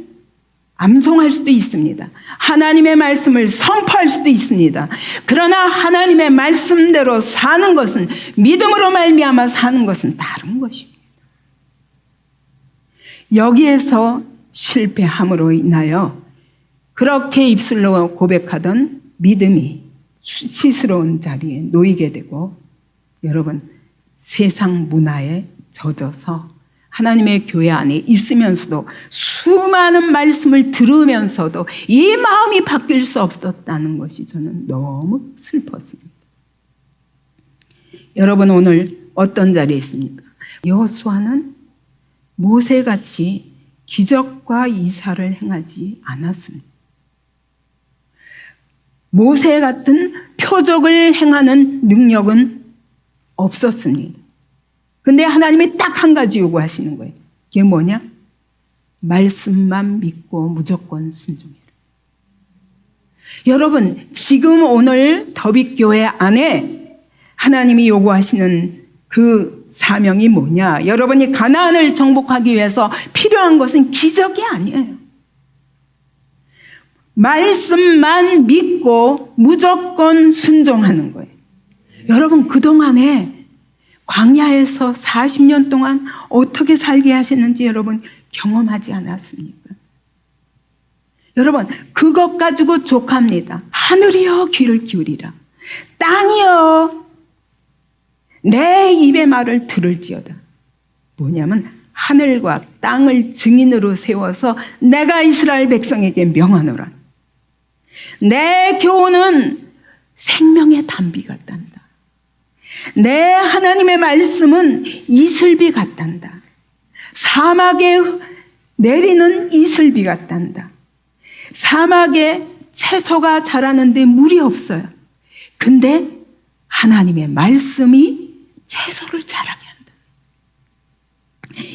암송할 수도 있습니다. 하나님의 말씀을 선포할 수도 있습니다. 그러나 하나님의 말씀대로 사는 것은, 믿음으로 말미암아 사는 것은 다른 것입니다. 여기에서 실패함으로 인하여 그렇게 입술로 고백하던 믿음이 수치스러운 자리에 놓이게 되고, 여러분, 세상 문화에 젖어서 하나님의 교회 안에 있으면서도 수많은 말씀을 들으면서도 이 마음이 바뀔 수 없었다는 것이 저는 너무 슬펐습니다. 여러분, 오늘 어떤 자리에 있습니까? 여호수아는 모세같이 기적과 이사를 행하지 않았습니다. 모세 같은 표적을 행하는 능력은 없었습니다. 근데 하나님이 딱 한 가지 요구하시는 거예요. 그게 뭐냐? 말씀만 믿고 무조건 순종해라. 여러분, 지금 오늘 더빅교회 안에 하나님이 요구하시는 그 사명이 뭐냐? 여러분이 가나안을 정복하기 위해서 필요한 것은 기적이 아니에요. 말씀만 믿고 무조건 순종하는 거예요. 여러분, 그동안에 광야에서 40년 동안 어떻게 살게 하셨는지 여러분 경험하지 않았습니까? 여러분, 그것 가지고 족합니다. 하늘이여 귀를 기울이라, 땅이여 내 입의 말을 들을지어다. 뭐냐면 하늘과 땅을 증인으로 세워서 내가 이스라엘 백성에게 명하노라. 내 교훈은 생명의 담비 같단다. 내 하나님의 말씀은 이슬비 같단다. 사막에 내리는 이슬비 같단다. 사막에 채소가 자라는데 물이 없어요. 근데 하나님의 말씀이 채소를 자라게 한다.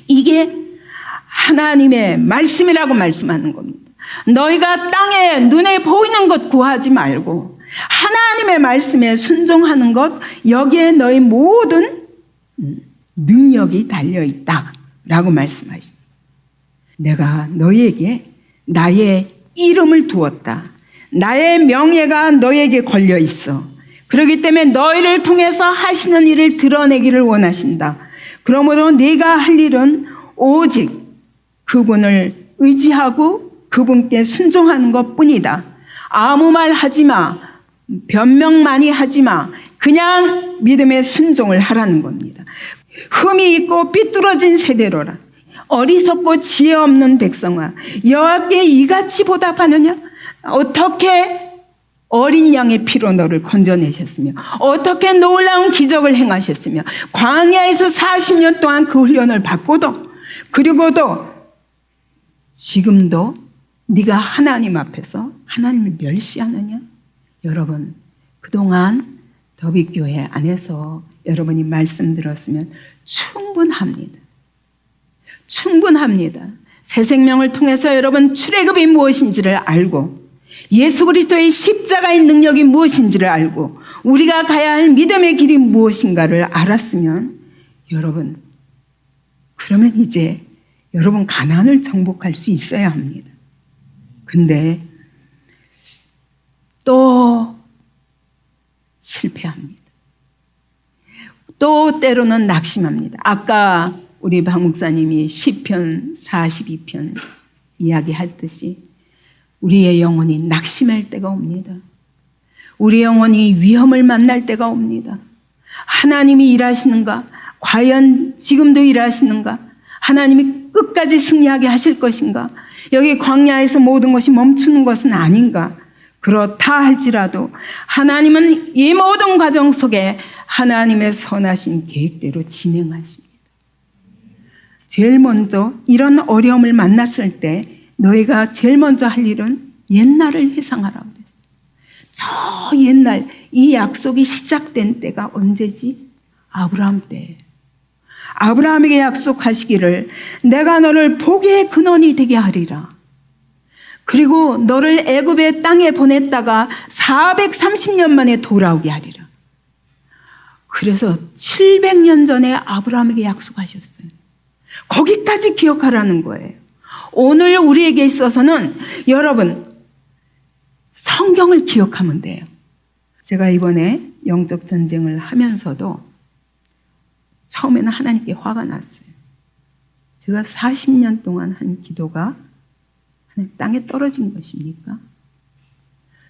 이게 하나님의 말씀이라고 말씀하는 겁니다. 너희가 땅에 눈에 보이는 것 구하지 말고 하나님의 말씀에 순종하는 것, 여기에 너희 모든 능력이 달려있다 라고 말씀하십니다. 내가 너희에게 나의 이름을 두었다. 나의 명예가 너희에게 걸려 있어. 그렇기 때문에 너희를 통해서 하시는 일을 드러내기를 원하신다. 그러므로 네가 할 일은 오직 그분을 의지하고 그분께 순종하는 것뿐이다. 아무 말 하지 마. 변명 많이 하지 마. 그냥 믿음의 순종을 하라는 겁니다. 흠이 있고 삐뚤어진 세대로라. 어리석고 지혜 없는 백성아, 여호와께 이같이 보답하느냐? 어떻게 어린 양의 피로 너를 건져내셨으며 어떻게 놀라운 기적을 행하셨으며 광야에서 40년 동안 그 훈련을 받고도, 그리고도 지금도 네가 하나님 앞에서 하나님을 멸시하느냐? 여러분, 그동안 더빅교회 안에서 여러분이 말씀 들었으면 충분합니다. 충분합니다. 새 생명을 통해서 여러분 출애굽이 무엇인지를 알고 예수 그리스도의 십자가의 능력이 무엇인지를 알고 우리가 가야 할 믿음의 길이 무엇인가를 알았으면 여러분, 그러면 이제 여러분 가나안을 정복할 수 있어야 합니다. 근데 또 실패합니다. 또 때로는 낙심합니다. 아까 우리 박 목사님이 시편 42편 이야기했듯이 우리의 영혼이 낙심할 때가 옵니다. 우리 영혼이 위험을 만날 때가 옵니다. 하나님이 일하시는가? 과연 지금도 일하시는가? 하나님이 끝까지 승리하게 하실 것인가? 여기 광야에서 모든 것이 멈추는 것은 아닌가? 그렇다 할지라도 하나님은 이 모든 과정 속에 하나님의 선하신 계획대로 진행하십니다. 제일 먼저 이런 어려움을 만났을 때 너희가 제일 먼저 할 일은 옛날을 회상하라고 그랬어요. 저 옛날 이 약속이 시작된 때가 언제지? 아브라함 때. 아브라함에게 약속하시기를 내가 너를 복의 근원이 되게 하리라. 그리고 너를 애굽의 땅에 보냈다가 430년 만에 돌아오게 하리라. 그래서 700년 전에 아브라함에게 약속하셨어요. 거기까지 기억하라는 거예요. 오늘 우리에게 있어서는 여러분 성경을 기억하면 돼요. 제가 이번에 영적 전쟁을 하면서도 처음에는 하나님께 화가 났어요. 제가 40년 동안 한 기도가 하나님 땅에 떨어진 것입니까?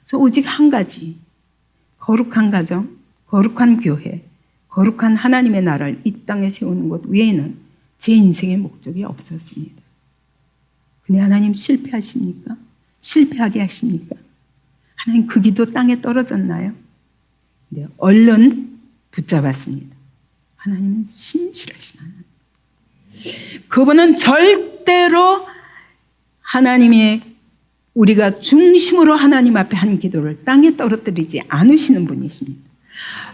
저 오직 한 가지, 거룩한 가정, 거룩한 교회, 거룩한 하나님의 나라를 이 땅에 세우는 것 외에는 제 인생의 목적이 없었습니다. 근데 하나님 실패하십니까? 실패하게 하십니까? 하나님 그 기도 땅에 떨어졌나요? 네, 얼른 붙잡았습니다. 하나님은 신실하신 하나님. 그분은 절대로 하나님의 우리가 중심으로 하나님 앞에 한 기도를 땅에 떨어뜨리지 않으시는 분이십니다.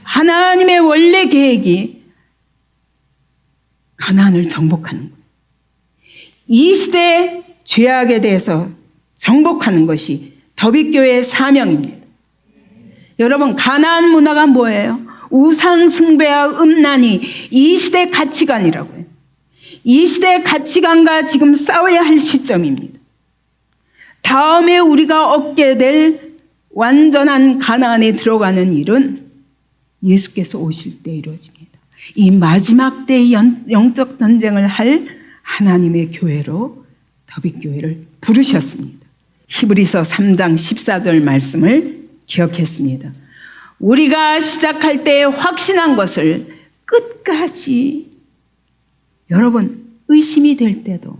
하나님의 원래 계획이 가나안을 정복하는 거예요. 이 시대의 죄악에 대해서 정복하는 것이 더빅교회의 사명입니다. 여러분, 가나안 문화가 뭐예요? 우상 숭배와 음란이 이 시대의 가치관이라고 해요. 이 시대의 가치관과 지금 싸워야 할 시점입니다. 다음에 우리가 얻게 될 완전한 가나안에 들어가는 일은 예수께서 오실 때 이루어집니다. 이 마지막 때의 영적 전쟁을 할 하나님의 교회로 더빅교회를 부르셨습니다. 히브리서 3장 14절 말씀을 기억했습니다. 우리가 시작할 때 확신한 것을 끝까지, 여러분 의심이 될 때도,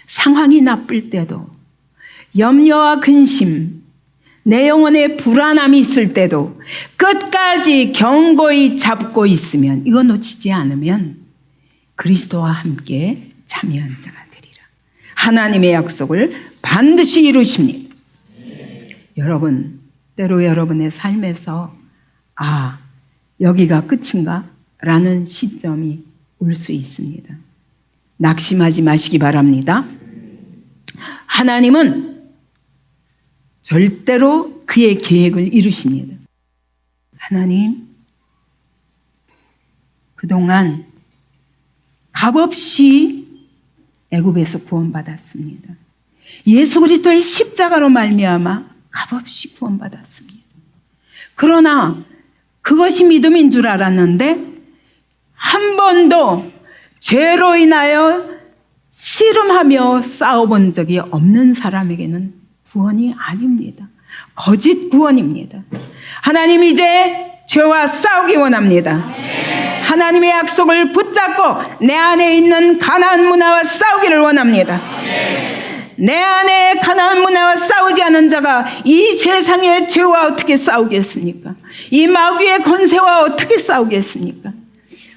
상황이 나쁠 때도, 염려와 근심, 내 영혼에 불안함이 있을 때도 끝까지 견고히 잡고 있으면, 이거 놓치지 않으면 그리스도와 함께 참여한 자가 되리라. 하나님의 약속을 반드시 이루십니다. 여러분, 때로 여러분의 삶에서 아, 여기가 끝인가? 라는 시점이 올 수 있습니다. 낙심하지 마시기 바랍니다. 하나님은 절대로 그의 계획을 이루십니다. 하나님, 그동안 값없이 애굽에서 구원받았습니다. 예수 그리스도의 십자가로 말미암아 값없이 구원받았습니다. 그러나 그것이 믿음인 줄 알았는데 한 번도 죄로 인하여 씨름하며 싸워본 적이 없는 사람에게는 구원이 아닙니다. 거짓 구원입니다. 하나님 이제 죄와 싸우기 원합니다. 하나님의 약속을 붙잡고 내 안에 있는 가나안 문화와 싸우기를 원합니다. 내 안에 가나안 문화와 싸우지 않은 자가 이 세상의 죄와 어떻게 싸우겠습니까? 이 마귀의 권세와 어떻게 싸우겠습니까?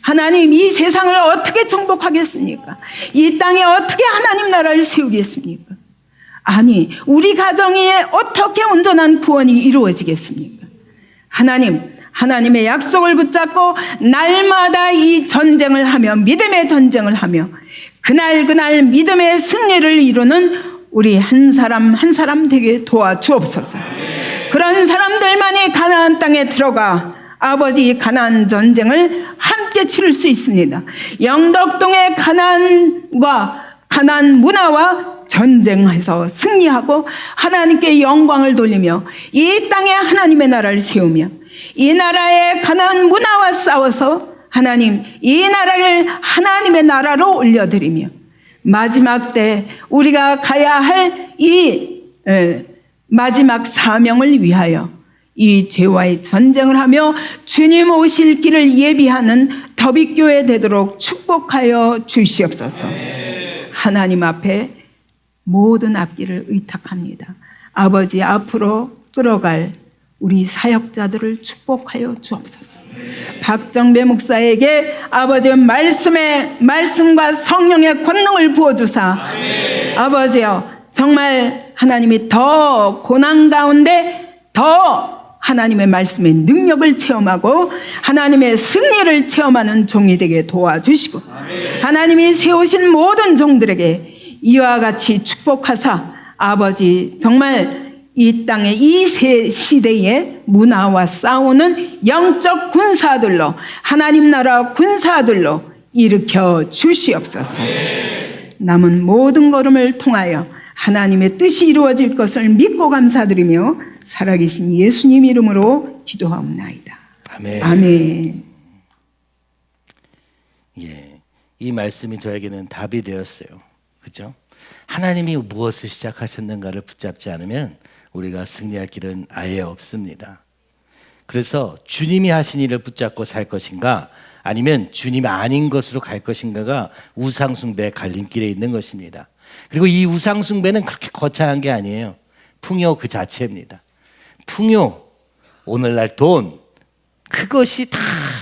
하나님 이 세상을 어떻게 정복하겠습니까? 이 땅에 어떻게 하나님 나라를 세우겠습니까? 아니, 우리 가정에 어떻게 온전한 구원이 이루어지겠습니까? 하나님의 약속을 붙잡고 날마다 이 전쟁을 하며 믿음의 전쟁을 하며 그날 믿음의 승리를 이루는 우리 한 사람 한 사람 되게 도와주옵소서. 그런 사람들만이 가나안 땅에 들어가 아버지 가나안 전쟁을 함께 치를 수 있습니다. 영덕동의 가나안과 가나안 문화와 전쟁해서 승리하고 하나님께 영광을 돌리며 이 땅에 하나님의 나라를 세우며 이 나라의 가나안 문화와 싸워서 하나님 이 나라를 하나님의 나라로 올려드리며 마지막 때 우리가 가야 할 이 마지막 사명을 위하여 이 죄와의 전쟁을 하며 주님 오실 길을 예비하는 더빅교회 되도록 축복하여 주시옵소서. 하나님 앞에 모든 앞길을 의탁합니다. 아버지 앞으로 끌어갈 우리 사역자들을 축복하여 주옵소서. 박정배 목사에게 아버지의 말씀과 성령의 권능을 부어주사 아버지여 정말 하나님이 더 고난 가운데 더 하나님의 말씀의 능력을 체험하고 하나님의 승리를 체험하는 종이 되게 도와주시고 하나님이 세우신 모든 종들에게 이와 같이 축복하사 아버지 정말 이 땅의 이 시대의 문화와 싸우는 영적 군사들로 하나님 나라 군사들로 일으켜 주시옵소서. 남은 모든 걸음을 통하여 하나님의 뜻이 이루어질 것을 믿고 감사드리며 살아계신 예수님 이름으로 기도하옵나이다. 아멘. 아멘. 예, 이 말씀이 저에게는 답이 되었어요. 그렇죠? 하나님이 무엇을 시작하셨는가를 붙잡지 않으면 우리가 승리할 길은 아예 없습니다. 그래서 주님이 하신 일을 붙잡고 살 것인가 아니면 주님이 아닌 것으로 갈 것인가가 우상숭배의 갈림길에 있는 것입니다. 그리고 이 우상숭배는 그렇게 거창한 게 아니에요. 풍요 그 자체입니다. 풍요, 오늘날 돈, 그것이 다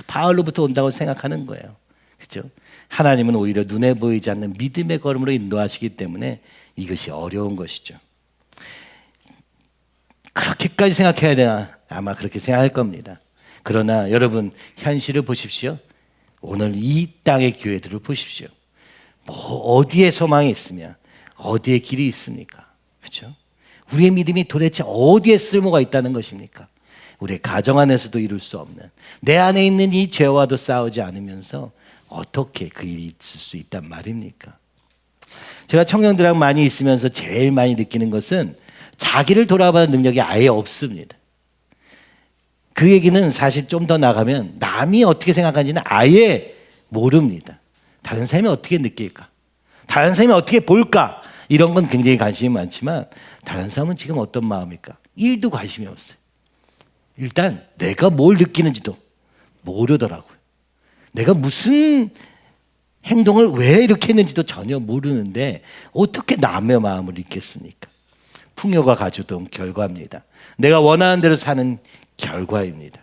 바알로부터 온다고 생각하는 거예요. 그렇죠? 하나님은 오히려 눈에 보이지 않는 믿음의 걸음으로 인도하시기 때문에 이것이 어려운 것이죠. 그렇게까지 생각해야 되나? 아마 그렇게 생각할 겁니다. 그러나 여러분 현실을 보십시오. 오늘 이 땅의 교회들을 보십시오. 뭐 어디에 소망이 있으며 어디에 길이 있습니까? 그렇죠? 우리의 믿음이 도대체 어디에 쓸모가 있다는 것입니까? 우리의 가정 안에서도 이룰 수 없는 내 안에 있는 이 죄와도 싸우지 않으면서 어떻게 그 일이 있을 수 있단 말입니까? 제가 청년들하고 많이 있으면서 제일 많이 느끼는 것은 자기를 돌아보는 능력이 아예 없습니다. 그 얘기는 사실 좀 더 나가면 남이 어떻게 생각하는지는 아예 모릅니다. 다른 사람이 어떻게 느낄까? 다른 사람이 어떻게 볼까? 이런 건 굉장히 관심이 많지만 다른 사람은 지금 어떤 마음일까? 1도 관심이 없어요. 일단 내가 뭘 느끼는지도 모르더라고요. 내가 무슨 행동을 왜 이렇게 했는지도 전혀 모르는데 어떻게 남의 마음을 읽겠습니까? 풍요가 가져온 결과입니다. 내가 원하는 대로 사는 결과입니다.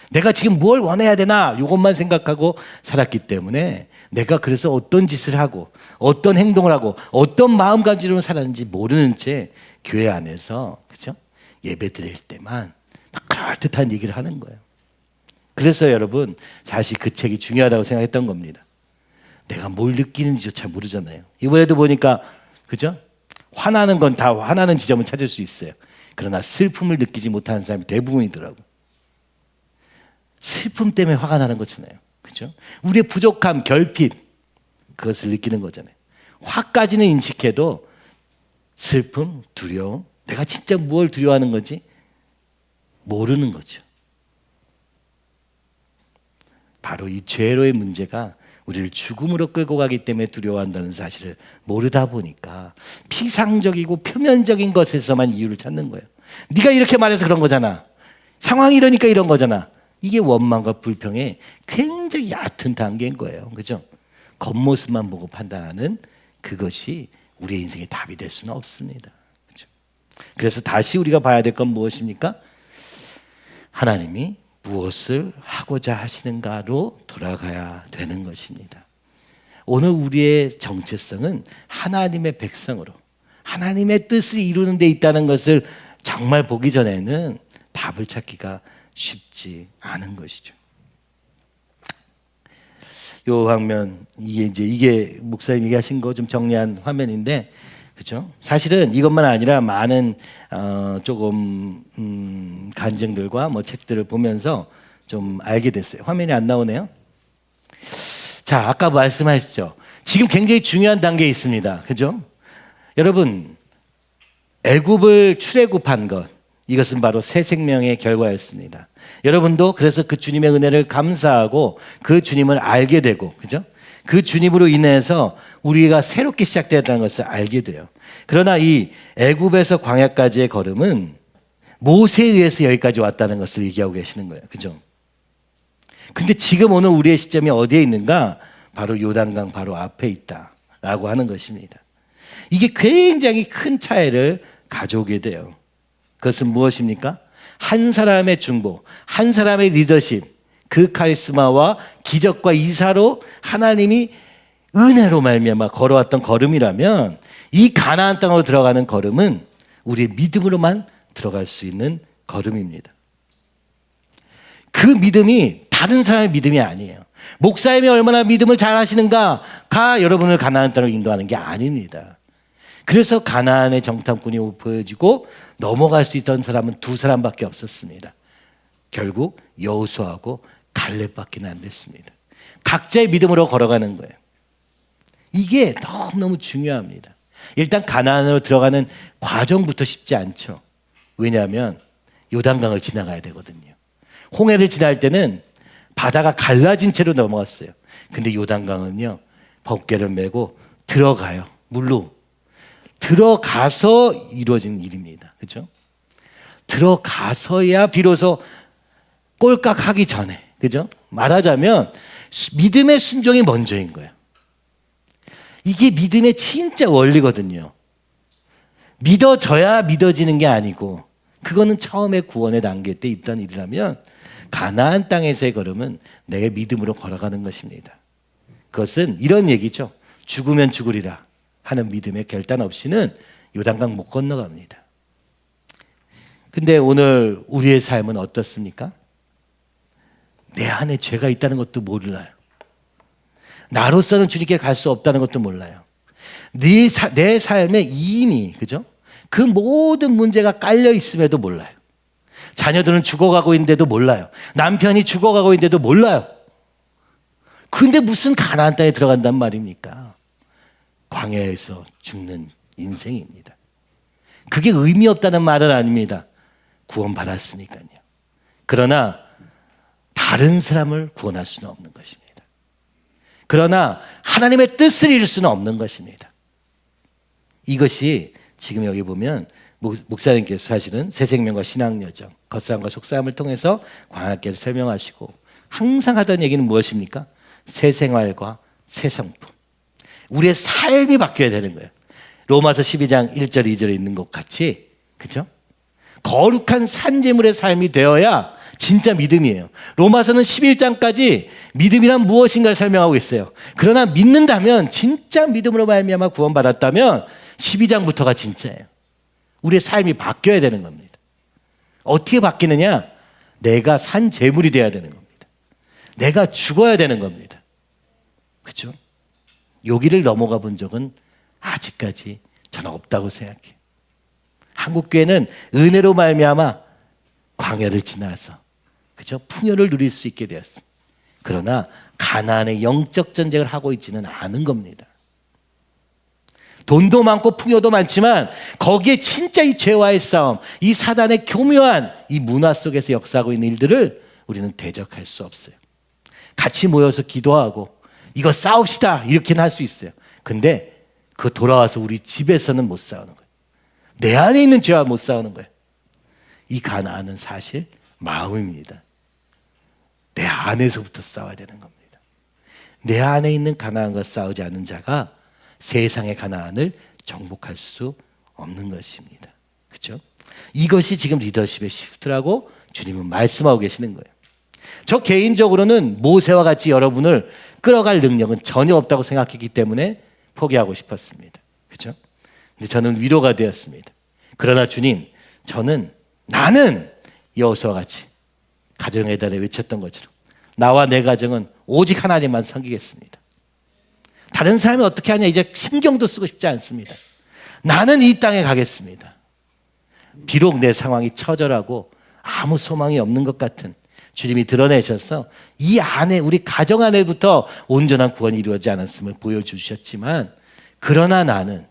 내가 지금 뭘 원해야 되나 이것만 생각하고 살았기 때문에 내가 그래서 어떤 짓을 하고 어떤 행동을 하고 어떤 마음가짐으로 살았는지 모르는 채 교회 안에서 그렇죠? 예배 드릴 때만 막 그럴듯한 얘기를 하는 거예요. 그래서 여러분 사실 그 책이 중요하다고 생각했던 겁니다. 내가 뭘 느끼는지조차 모르잖아요. 이번에도 보니까 그죠? 화나는 건 다 화나는 지점을 찾을 수 있어요. 그러나 슬픔을 느끼지 못하는 사람이 대부분이더라고. 슬픔 때문에 화가 나는 거잖아요. 그죠? 우리의 부족함, 결핍 그것을 느끼는 거잖아요. 화까지는 인식해도 슬픔, 두려움, 내가 진짜 무엇을 두려워하는 건지 모르는 거죠. 바로 이 죄로의 문제가 우리를 죽음으로 끌고 가기 때문에 두려워한다는 사실을 모르다 보니까 피상적이고 표면적인 것에서만 이유를 찾는 거예요. 네가 이렇게 말해서 그런 거잖아. 상황이 이러니까 이런 거잖아. 이게 원망과 불평의 굉장히 얕은 단계인 거예요. 그죠? 겉모습만 보고 판단하는 그것이 우리의 인생의 답이 될 수는 없습니다. 그죠? 그래서 다시 우리가 봐야 될 건 무엇입니까? 하나님이 무엇을 하고자 하시는가로 돌아가야 되는 것입니다. 오늘 우리의 정체성은 하나님의 백성으로 하나님의 뜻을 이루는 데 있다는 것을 정말 보기 전에는 답을 찾기가 쉽지 않은 것이죠. 요 방면 이게 목사님이 얘기하신 거 좀 정리한 화면인데, 그렇죠? 사실은 이것만 아니라 많은 조금 간증들과 뭐 책들을 보면서 좀 알게 됐어요. 화면이 안 나오네요. 자, 아까 말씀하셨죠. 지금 굉장히 중요한 단계에 있습니다. 그죠? 여러분, 애굽을 출애굽한 것, 이것은 바로 새 생명의 결과였습니다. 여러분도 그래서 그 주님의 은혜를 감사하고 그 주님을 알게 되고, 그죠? 그 주님으로 인해서 우리가 새롭게 시작되었다는 것을 알게 돼요. 그러나 이 애굽에서 광야까지의 걸음은 모세에 의해서 여기까지 왔다는 것을 얘기하고 계시는 거예요. 그죠? 근데 지금 오늘 우리의 시점이 어디에 있는가? 바로 요단강 바로 앞에 있다라고 하는 것입니다. 이게 굉장히 큰 차이를 가져오게 돼요. 그것은 무엇입니까? 한 사람의 중보, 한 사람의 리더십, 그 카리스마와 기적과 이사로 하나님이 은혜로 말미암아 걸어왔던 걸음이라면, 이 가나안 땅으로 들어가는 걸음은 우리의 믿음으로만 들어갈 수 있는 걸음입니다. 그 믿음이 다른 사람의 믿음이 아니에요. 목사님이 얼마나 믿음을 잘 하시는가가 여러분을 가나안 땅으로 인도하는 게 아닙니다. 그래서 가나안의 정탐꾼이 보여지고 넘어갈 수 있던 사람은 두 사람밖에 없었습니다. 결국 여호수아하고 갈렙밖에 안 됐습니다. 각자의 믿음으로 걸어가는 거예요. 이게 너무너무 중요합니다. 일단 가나안으로 들어가는 과정부터 쉽지 않죠. 왜냐하면 요단강을 지나가야 되거든요. 홍해를 지날 때는 바다가 갈라진 채로 넘어갔어요. 근데 요단강은요, 법궤를 메고 들어가요. 물로 들어가서 이루어진 일입니다. 그렇죠? 들어가서야 비로소 꼴깍하기 전에, 그죠? 말하자면 믿음의 순종이 먼저인 거예요. 이게 믿음의 진짜 원리거든요. 믿어져야 믿어지는 게 아니고, 그거는 처음에 구원의 단계 때 있던 일이라면 가나안 땅에서의 걸음은 내 믿음으로 걸어가는 것입니다. 그것은 이런 얘기죠. 죽으면 죽으리라 하는 믿음의 결단 없이는 요단강 못 건너갑니다. 근데 오늘 우리의 삶은 어떻습니까? 내 안에 죄가 있다는 것도 몰라요. 나로서는 주님께 갈 수 없다는 것도 몰라요. 내 삶에 이미, 그죠? 그 모든 문제가 깔려 있음에도 몰라요. 자녀들은 죽어가고 있는데도 몰라요. 남편이 죽어가고 있는데도 몰라요. 근데 무슨 가나안 땅에 들어간단 말입니까? 광야에서 죽는 인생입니다. 그게 의미 없다는 말은 아닙니다. 구원받았으니까요. 그러나 다른 사람을 구원할 수는 없는 것입니다. 그러나 하나님의 뜻을 이룰 수는 없는 것입니다. 이것이 지금 여기 보면 목사님께서 사실은 새 생명과 신앙여정, 겉사람과 속사람을 통해서 광야길을 설명하시고 항상 하던 얘기는 무엇입니까? 새 생활과 새 성품. 우리의 삶이 바뀌어야 되는 거예요. 로마서 12장 1절 2절에 있는 것 같이, 그죠? 거룩한 산재물의 삶이 되어야 진짜 믿음이에요. 로마서는 11장까지 믿음이란 무엇인가를 설명하고 있어요. 그러나 믿는다면, 진짜 믿음으로 말미암아 구원받았다면 12장부터가 진짜예요. 우리의 삶이 바뀌어야 되는 겁니다. 어떻게 바뀌느냐? 내가 산 재물이 되어야 되는 겁니다. 내가 죽어야 되는 겁니다. 그렇죠? 여기를 넘어가 본 적은 아직까지 저는 없다고 생각해요. 한국교회는 은혜로 말미암아 광야를 지나서 그죠? 풍요를 누릴 수 있게 되었습니다. 그러나 가나안의 영적 전쟁을 하고 있지는 않은 겁니다. 돈도 많고 풍요도 많지만 거기에 진짜 이 죄와의 싸움, 이 사단의 교묘한 이 문화 속에서 역사하고 있는 일들을 우리는 대적할 수 없어요. 같이 모여서 기도하고 이거 싸웁시다 이렇게는 할 수 있어요. 근데 그 돌아와서 우리 집에서는 못 싸우는 거예요. 내 안에 있는 죄와 못 싸우는 거예요. 이 가나안은 사실 마음입니다. 내 안에서부터 싸워야 되는 겁니다. 내 안에 있는 가나안과 싸우지 않는 자가 세상의 가나안을 정복할 수 없는 것입니다. 그렇죠? 이것이 지금 리더십의 시프트라고 주님은 말씀하고 계시는 거예요. 저 개인적으로는 모세와 같이 여러분을 끌어갈 능력은 전혀 없다고 생각했기 때문에 포기하고 싶었습니다. 그렇죠? 근데 저는 위로가 되었습니다. 그러나 주님, 나는 여호수아와 같이 가정의 달에 외쳤던 것처럼 나와 내 가정은 오직 하나님만 섬기겠습니다. 다른 사람이 어떻게 하냐 이제 신경도 쓰고 싶지 않습니다. 나는 이 땅에 가겠습니다. 비록 내 상황이 처절하고 아무 소망이 없는 것 같은 주님이 드러내셔서 이 안에 우리 가정 안에부터 온전한 구원이 이루어지지 않았음을 보여주셨지만 그러나 나는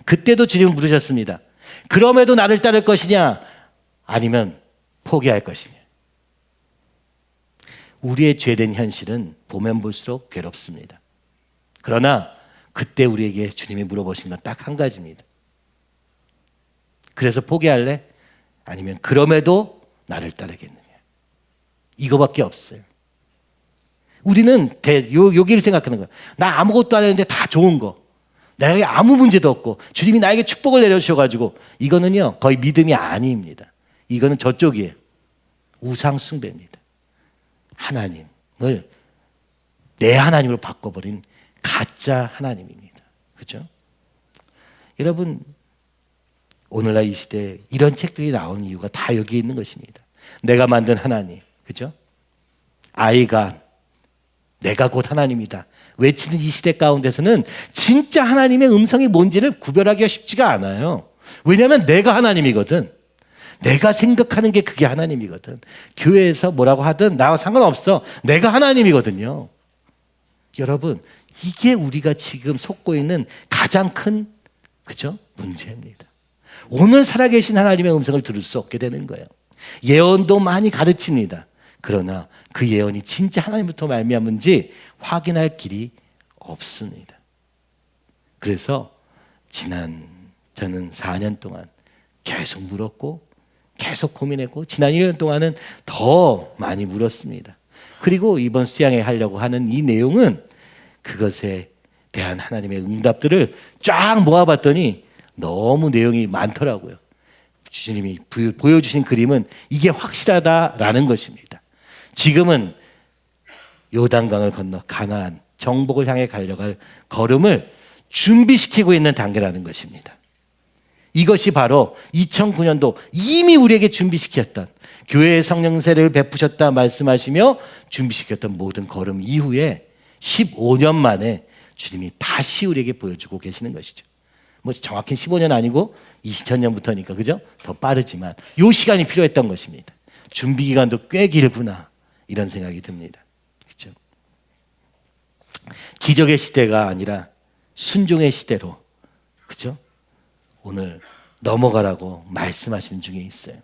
그때도 주님은 물으셨습니다. 그럼에도 나를 따를 것이냐 아니면 포기할 것이냐. 우리의 죄된 현실은 보면 볼수록 괴롭습니다. 그러나 그때 우리에게 주님이 물어보신 건 딱 한 가지입니다. 그래서 포기할래? 아니면 그럼에도 나를 따르겠느냐. 이거밖에 없어요. 우리는 여기를 생각하는 거예요. 나 아무것도 안 했는데 다 좋은 거. 내게 아무 문제도 없고 주님이 나에게 축복을 내려주셔가지고 이거는요 거의 믿음이 아닙니다. 이거는 저쪽이에요. 우상 숭배입니다. 하나님을 내 하나님으로 바꿔버린 가짜 하나님입니다. 그렇죠? 여러분 오늘날 이 시대에 이런 책들이 나오는 이유가 다 여기에 있는 것입니다. 내가 만든 하나님, 그렇죠? 아이가 내가 곧 하나님이다 외치는 이 시대 가운데서는 진짜 하나님의 음성이 뭔지를 구별하기가 쉽지가 않아요. 왜냐하면 내가 하나님이거든. 내가 생각하는 게 그게 하나님이거든. 교회에서 뭐라고 하든 나와 상관없어. 내가 하나님이거든요. 여러분 이게 우리가 지금 속고 있는 가장 큰 그죠? 문제입니다. 오늘 살아계신 하나님의 음성을 들을 수 없게 되는 거예요. 예언도 많이 가르칩니다. 그러나 그 예언이 진짜 하나님부터 말미암은지 확인할 길이 없습니다. 그래서 저는 4년 동안 계속 물었고 계속 고민했고 지난 1년 동안은 더 많이 물었습니다. 그리고 이번 수양회 하려고 하는 이 내용은 그것에 대한 하나님의 응답들을 쫙 모아봤더니 너무 내용이 많더라고요. 주님이 보여주신 그림은 이게 확실하다라는 것입니다. 지금은 요단강을 건너 가나안 정복을 향해 가려갈 걸음을 준비시키고 있는 단계라는 것입니다. 이것이 바로 2009년도 이미 우리에게 준비시켰던 교회의 성령 세례를 베푸셨다 말씀하시며 준비시켰던 모든 걸음 이후에 15년 만에 주님이 다시 우리에게 보여주고 계시는 것이죠. 뭐 정확히 15년 아니고 2000년부터니까 그죠? 더 빠르지만 이 시간이 필요했던 것입니다. 준비 기간도 꽤 길구나 이런 생각이 듭니다. 그렇죠? 기적의 시대가 아니라 순종의 시대로 그렇죠? 오늘 넘어가라고 말씀하시는 중에 있어요.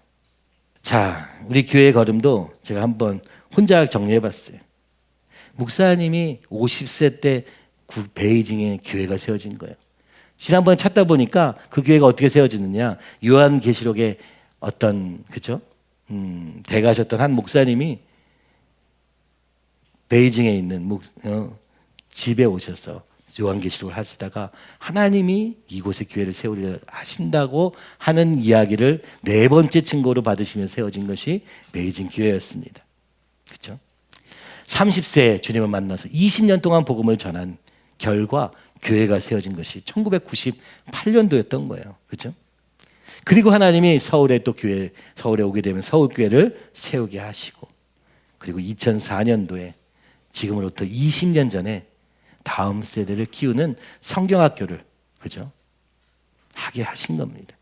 자, 우리 교회 걸음도 제가 한번 혼자 정리해 봤어요. 목사님이 50세 때 베이징에 교회가 세워진 거예요. 지난번에 찾다 보니까 그 교회가 어떻게 세워지느냐. 요한계시록에 어떤 그죠? 대가셨던 한 목사님이 베이징에 있는 집에 오셔서 요한계시록을 하시다가 하나님이 이곳에 교회를 세우려 하신다고 하는 이야기를 4번째 증거로 받으시며 세워진 것이 베이징 교회였습니다. 그렇죠? 30세에 주님을 만나서 20년 동안 복음을 전한 결과 교회가 세워진 것이 1998년도였던 거예요. 그렇죠? 그리고 하나님이 서울에 오게 되면 서울교회를 세우게 하시고 그리고 2004년도에 지금으로부터 20년 전에 다음 세대를 키우는 성경학교를 그죠? 하게 하신 겁니다.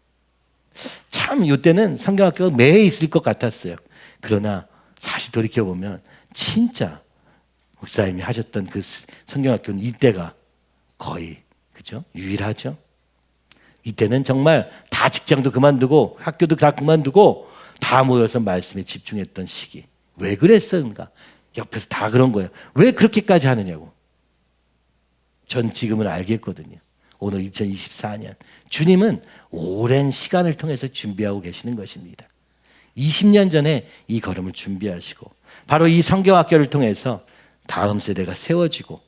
참 이때는 성경학교가 매해 있을 것 같았어요. 그러나 사실 돌이켜보면 진짜 목사님이 하셨던 그 성경학교는 이때가 거의 그죠? 유일하죠. 이때는 정말 다 직장도 그만두고 학교도 다 그만두고 다 모여서 말씀에 집중했던 시기. 왜 그랬었는가? 옆에서 다 그런 거예요. 왜 그렇게까지 하느냐고. 전 지금은 알겠거든요. 오늘 2024년 주님은 오랜 시간을 통해서 준비하고 계시는 것입니다. 20년 전에 이 걸음을 준비하시고 바로 이 성경학교를 통해서 다음 세대가 세워지고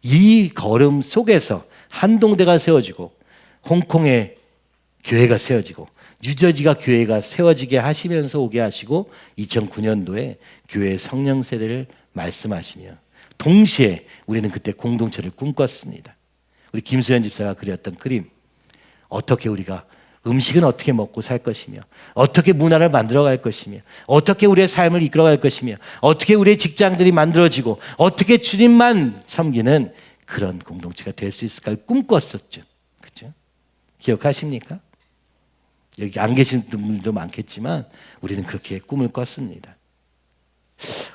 이 걸음 속에서 한동대가 세워지고 홍콩의 교회가 세워지고 뉴저지가 교회가 세워지게 하시면서 오게 하시고 2009년도에 교회 성령 세대를 말씀하시며 동시에 우리는 그때 공동체를 꿈꿨습니다. 우리 김수현 집사가 그렸던 그림, 어떻게 우리가 음식은 어떻게 먹고 살 것이며 어떻게 문화를 만들어갈 것이며 어떻게 우리의 삶을 이끌어갈 것이며 어떻게 우리의 직장들이 만들어지고 어떻게 주님만 섬기는 그런 공동체가 될 수 있을까를 꿈꿨었죠. 그렇죠? 기억하십니까? 여기 안 계신 분들도 많겠지만 우리는 그렇게 꿈을 꿨습니다.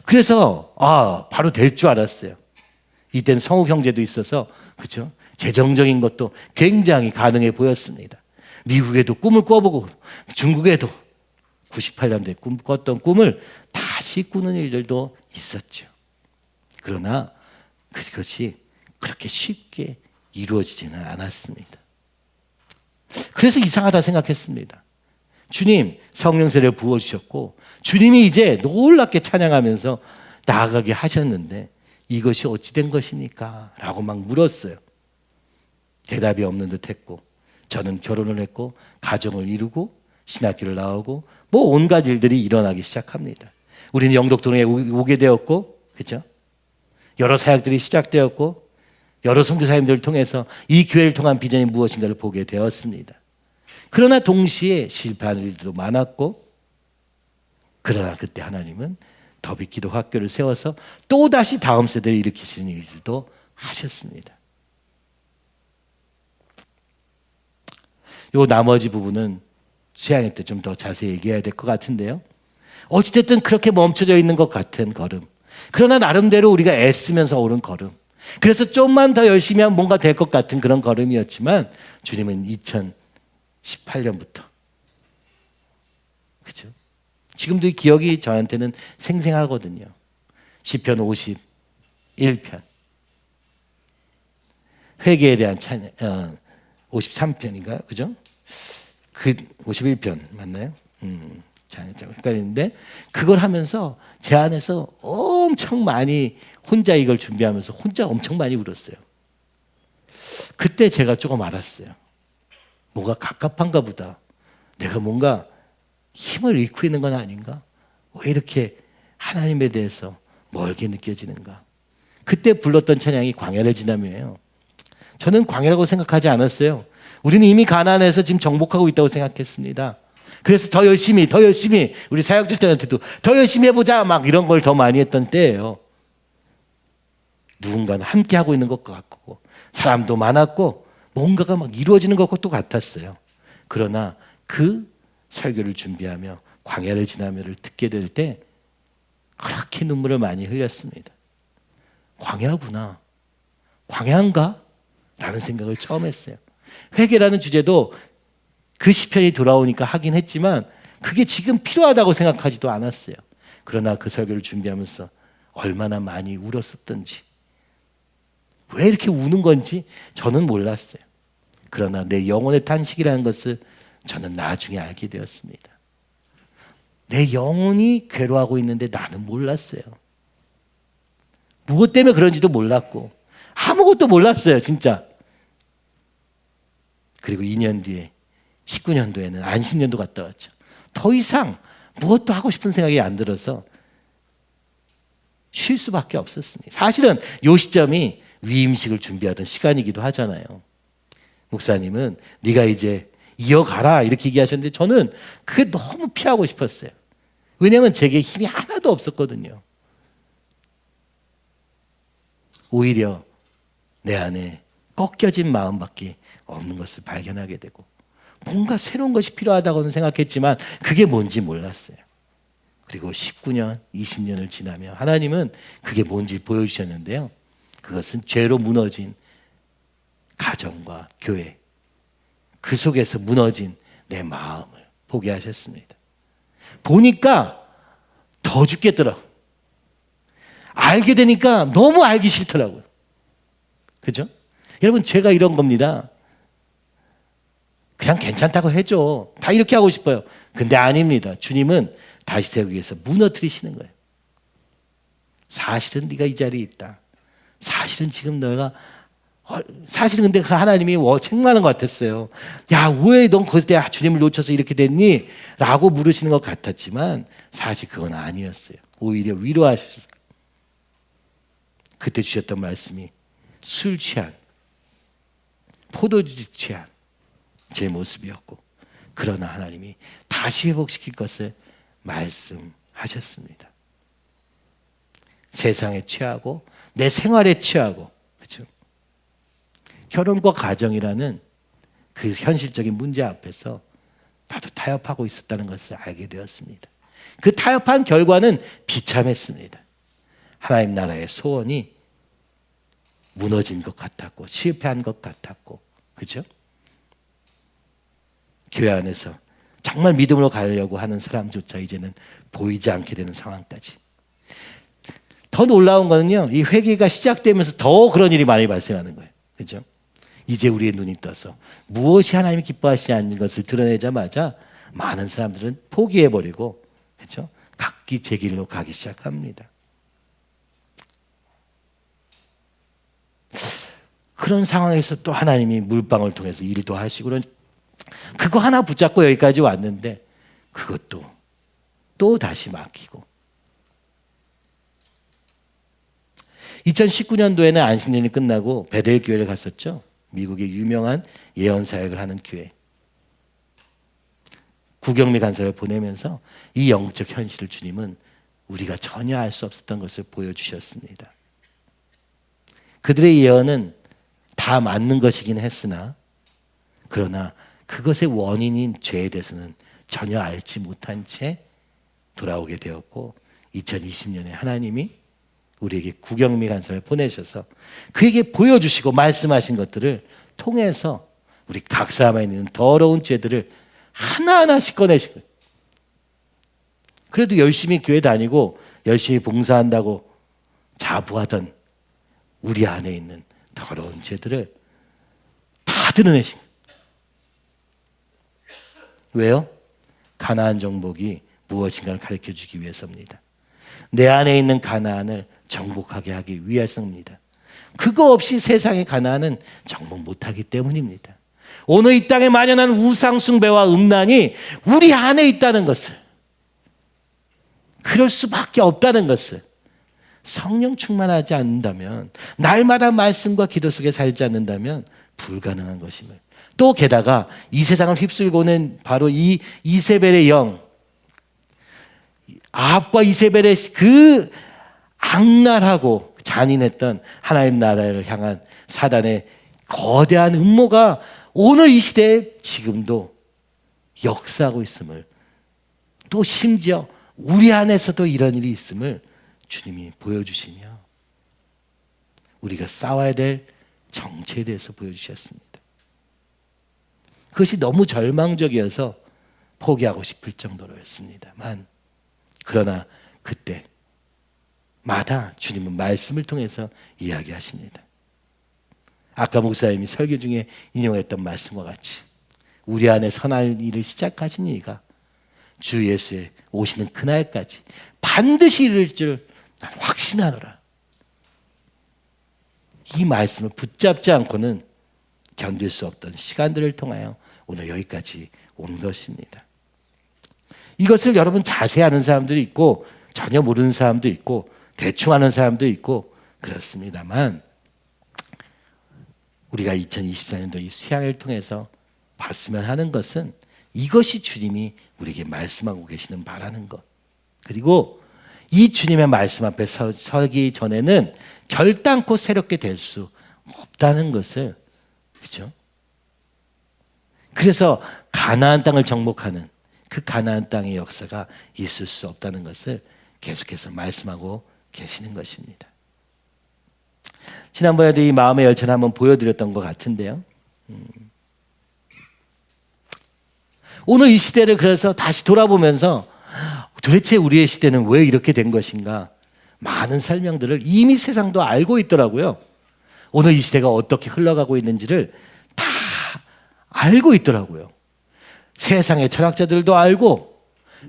그래서 바로 될 줄 알았어요. 이때는 성욱 형제도 있어서 그렇죠? 재정적인 것도 굉장히 가능해 보였습니다. 미국에도 꿈을 꿔보고 중국에도 98년도에 꿨던 꿈을 다시 꾸는 일들도 있었죠. 그러나 그것이 그렇게 쉽게 이루어지지는 않았습니다. 그래서 이상하다 생각했습니다. 주님 성령세를 부어주셨고 주님이 이제 놀랍게 찬양하면서 나아가게 하셨는데 이것이 어찌 된 것입니까? 라고 막 물었어요. 대답이 없는 듯 했고 저는 결혼을 했고 가정을 이루고 신학교를 나오고 뭐 온갖 일들이 일어나기 시작합니다. 우리는 영덕동에 오게 되었고 그렇죠? 여러 사역들이 시작되었고 여러 선교사님들을 통해서 이 교회를 통한 비전이 무엇인가를 보게 되었습니다. 그러나 동시에 실패하는 일들도 많았고 그러나 그때 하나님은 더비 기도 학교를 세워서 또다시 다음 세대를 일으키시는 일들도 하셨습니다. 요 나머지 부분은 수양회 때 좀 더 자세히 얘기해야 될 것 같은데요. 어찌됐든 그렇게 멈춰져 있는 것 같은 걸음. 그러나 나름대로 우리가 애쓰면서 오른 걸음. 그래서 좀만 더 열심히 하면 뭔가 될 것 같은 그런 걸음이었지만 주님은 2018년부터 그렇죠? 지금도 이 기억이 저한테는 생생하거든요. 시편 51편 회개에 대한 찬양 53편인가요? 그죠? 그 51편 맞나요? 헷갈리는데 그걸 하면서 제 안에서 엄청 많이 혼자 이걸 준비하면서 혼자 엄청 많이 울었어요. 그때 제가 조금 알았어요. 뭐가 갑갑한가 보다. 내가 뭔가 힘을 잃고 있는 건 아닌가? 왜 이렇게 하나님에 대해서 멀게 느껴지는가? 그때 불렀던 찬양이 광야를 지나며예요. 저는 광야라고 생각하지 않았어요. 우리는 이미 가나안에서 지금 정복하고 있다고 생각했습니다. 그래서 더 열심히 우리 사역자들한테도 더 열심히 해보자 막 이런 걸 더 많이 했던 때예요. 누군가는 함께 하고 있는 것 같고 사람도 많았고 뭔가가 막 이루어지는 것도 같았어요. 그러나 그 설교를 준비하며 광야를 지나며를 듣게 될 때 그렇게 눈물을 많이 흘렸습니다. 광야구나. 광야인가? 라는 생각을 처음 했어요. 회개라는 주제도 그 시편이 돌아오니까 하긴 했지만 그게 지금 필요하다고 생각하지도 않았어요. 그러나 그 설교를 준비하면서 얼마나 많이 울었었던지 왜 이렇게 우는 건지 저는 몰랐어요. 그러나 내 영혼의 탄식이라는 것을 저는 나중에 알게 되었습니다. 내 영혼이 괴로워하고 있는데 나는 몰랐어요. 무엇 때문에 그런지도 몰랐고 아무것도 몰랐어요 진짜. 그리고 2년 뒤에 19년도에는 안식년도 갔다 왔죠. 더 이상 무엇도 하고 싶은 생각이 안 들어서 쉴 수밖에 없었습니다. 사실은 이 시점이 위임식을 준비하던 시간이기도 하잖아요. 목사님은 네가 이제 이어가라 이렇게 얘기하셨는데 저는 그게 너무 피하고 싶었어요. 왜냐하면 제게 힘이 하나도 없었거든요. 오히려 내 안에 꺾여진 마음밖에 없는 것을 발견하게 되고 뭔가 새로운 것이 필요하다고는 생각했지만 그게 뭔지 몰랐어요. 그리고 19년, 20년을 지나며 하나님은 그게 뭔지 보여주셨는데요. 그것은 죄로 무너진 가정과 교회, 그 속에서 무너진 내 마음을 보게 하셨습니다. 보니까 더 죽겠더라고요. 알게 되니까 너무 알기 싫더라고요. 그죠? 여러분, 죄가 이런 겁니다. 그냥 괜찮다고 해줘. 다 이렇게 하고 싶어요. 근데 아닙니다. 주님은 다시 세우기 위해서 무너뜨리시는 거예요. 사실은 네가 이 자리에 있다. 사실은 지금 너가 사실은 근데 그 하나님이 책망하는 것 같았어요. 야, 왜 넌 거기서 주님을 놓쳐서 이렇게 됐니? 라고 물으시는 것 같았지만 사실 그건 아니었어요. 오히려 위로하셨어요. 그때 주셨던 말씀이 술 취한, 포도주 취한 제 모습이었고, 그러나 하나님이 다시 회복시킬 것을 말씀하셨습니다. 세상에 취하고 내 생활에 취하고, 그렇죠? 결혼과 가정이라는 그 현실적인 문제 앞에서 나도 타협하고 있었다는 것을 알게 되었습니다. 그 타협한 결과는 비참했습니다. 하나님 나라의 소원이 무너진 것 같았고 실패한 것 같았고, 그죠? 교회 안에서 정말 믿음으로 가려고 하는 사람조차 이제는 보이지 않게 되는 상황까지. 더 놀라운 거는요, 이 회개가 시작되면서 더 그런 일이 많이 발생하는 거예요. 그죠? 이제 우리의 눈이 떠서 무엇이 하나님이 기뻐하시지 않는 것을 드러내자마자 많은 사람들은 포기해버리고, 그죠? 각기 제 길로 가기 시작합니다. 그런 상황에서 또 하나님이 물방울 통해서 일도 하시고, 그거 하나 붙잡고 여기까지 왔는데 그것도 또 다시 막히고. 2019년도에는 안식년이 끝나고 베델 교회를 갔었죠. 미국의 유명한 예언 사역을 하는 교회. 구경미 간사를 보내면서 이 영적 현실을 주님은 우리가 전혀 알 수 없었던 것을 보여주셨습니다. 그들의 예언은 다 맞는 것이긴 했으나, 그러나 그것의 원인인 죄에 대해서는 전혀 알지 못한 채 돌아오게 되었고, 2020년에 하나님이 우리에게 구경미 간사를 보내셔서 그에게 보여주시고 말씀하신 것들을 통해서 우리 각 사람에 있는 더러운 죄들을 하나하나씩 꺼내시고, 그래도 열심히 교회 다니고 열심히 봉사한다고 자부하던 우리 안에 있는 더러운 죄들을 다 드러내신 거예요. 왜요? 가나안 정복이 무엇인가를 가르쳐주기 위해서입니다. 내 안에 있는 가나안을 정복하게 하기 위해서입니다. 그거 없이 세상의 가나안은 정복 못하기 때문입니다. 오늘 이 땅에 만연한 우상 숭배와 음란이 우리 안에 있다는 것을, 그럴 수밖에 없다는 것을, 성령 충만하지 않는다면, 날마다 말씀과 기도 속에 살지 않는다면 불가능한 것임을, 또 게다가 이 세상을 휩쓸고는 바로 이 이세벨의 영, 아합과 이세벨의 그 악랄하고 잔인했던 하나님 나라를 향한 사단의 거대한 음모가 오늘 이 시대에 지금도 역사하고 있음을, 또 심지어 우리 안에서도 이런 일이 있음을 주님이 보여주시며 우리가 싸워야 될 정체에 대해서 보여주셨습니다. 그것이 너무 절망적이어서 포기하고 싶을 정도로였습니다만, 그러나 그때마다 주님은 말씀을 통해서 이야기하십니다. 아까 목사님이 설교 중에 인용했던 말씀과 같이 우리 안에 선할 일을 시작하신 이가 주 예수의 오시는 그날까지 반드시 이룰 줄 나는 확신하노라. 이 말씀을 붙잡지 않고는 견딜 수 없던 시간들을 통하여 오늘 여기까지 온 것입니다. 이것을 여러분 자세히 아는 사람들이 있고 전혀 모르는 사람도 있고 대충 아는 사람도 있고 그렇습니다만, 우리가 2024년도 이 수양을 통해서 봤으면 하는 것은 이것이 주님이 우리에게 말씀하고 계시는 바라는 것, 그리고 이 주님의 말씀 앞에 서기 전에는 결단코 새롭게 될 수 없다는 것을, 그죠? 그래서 가나안 땅을 정복하는 그 가나안 땅의 역사가 있을 수 없다는 것을 계속해서 말씀하고 계시는 것입니다. 지난번에도 이 마음의 열차를 한번 보여드렸던 것 같은데요. 오늘 이 시대를 그래서 다시 돌아보면서 도대체 우리의 시대는 왜 이렇게 된 것인가? 많은 설명들을 이미 세상도 알고 있더라고요. 오늘 이 시대가 어떻게 흘러가고 있는지를 다 알고 있더라고요. 세상의 철학자들도 알고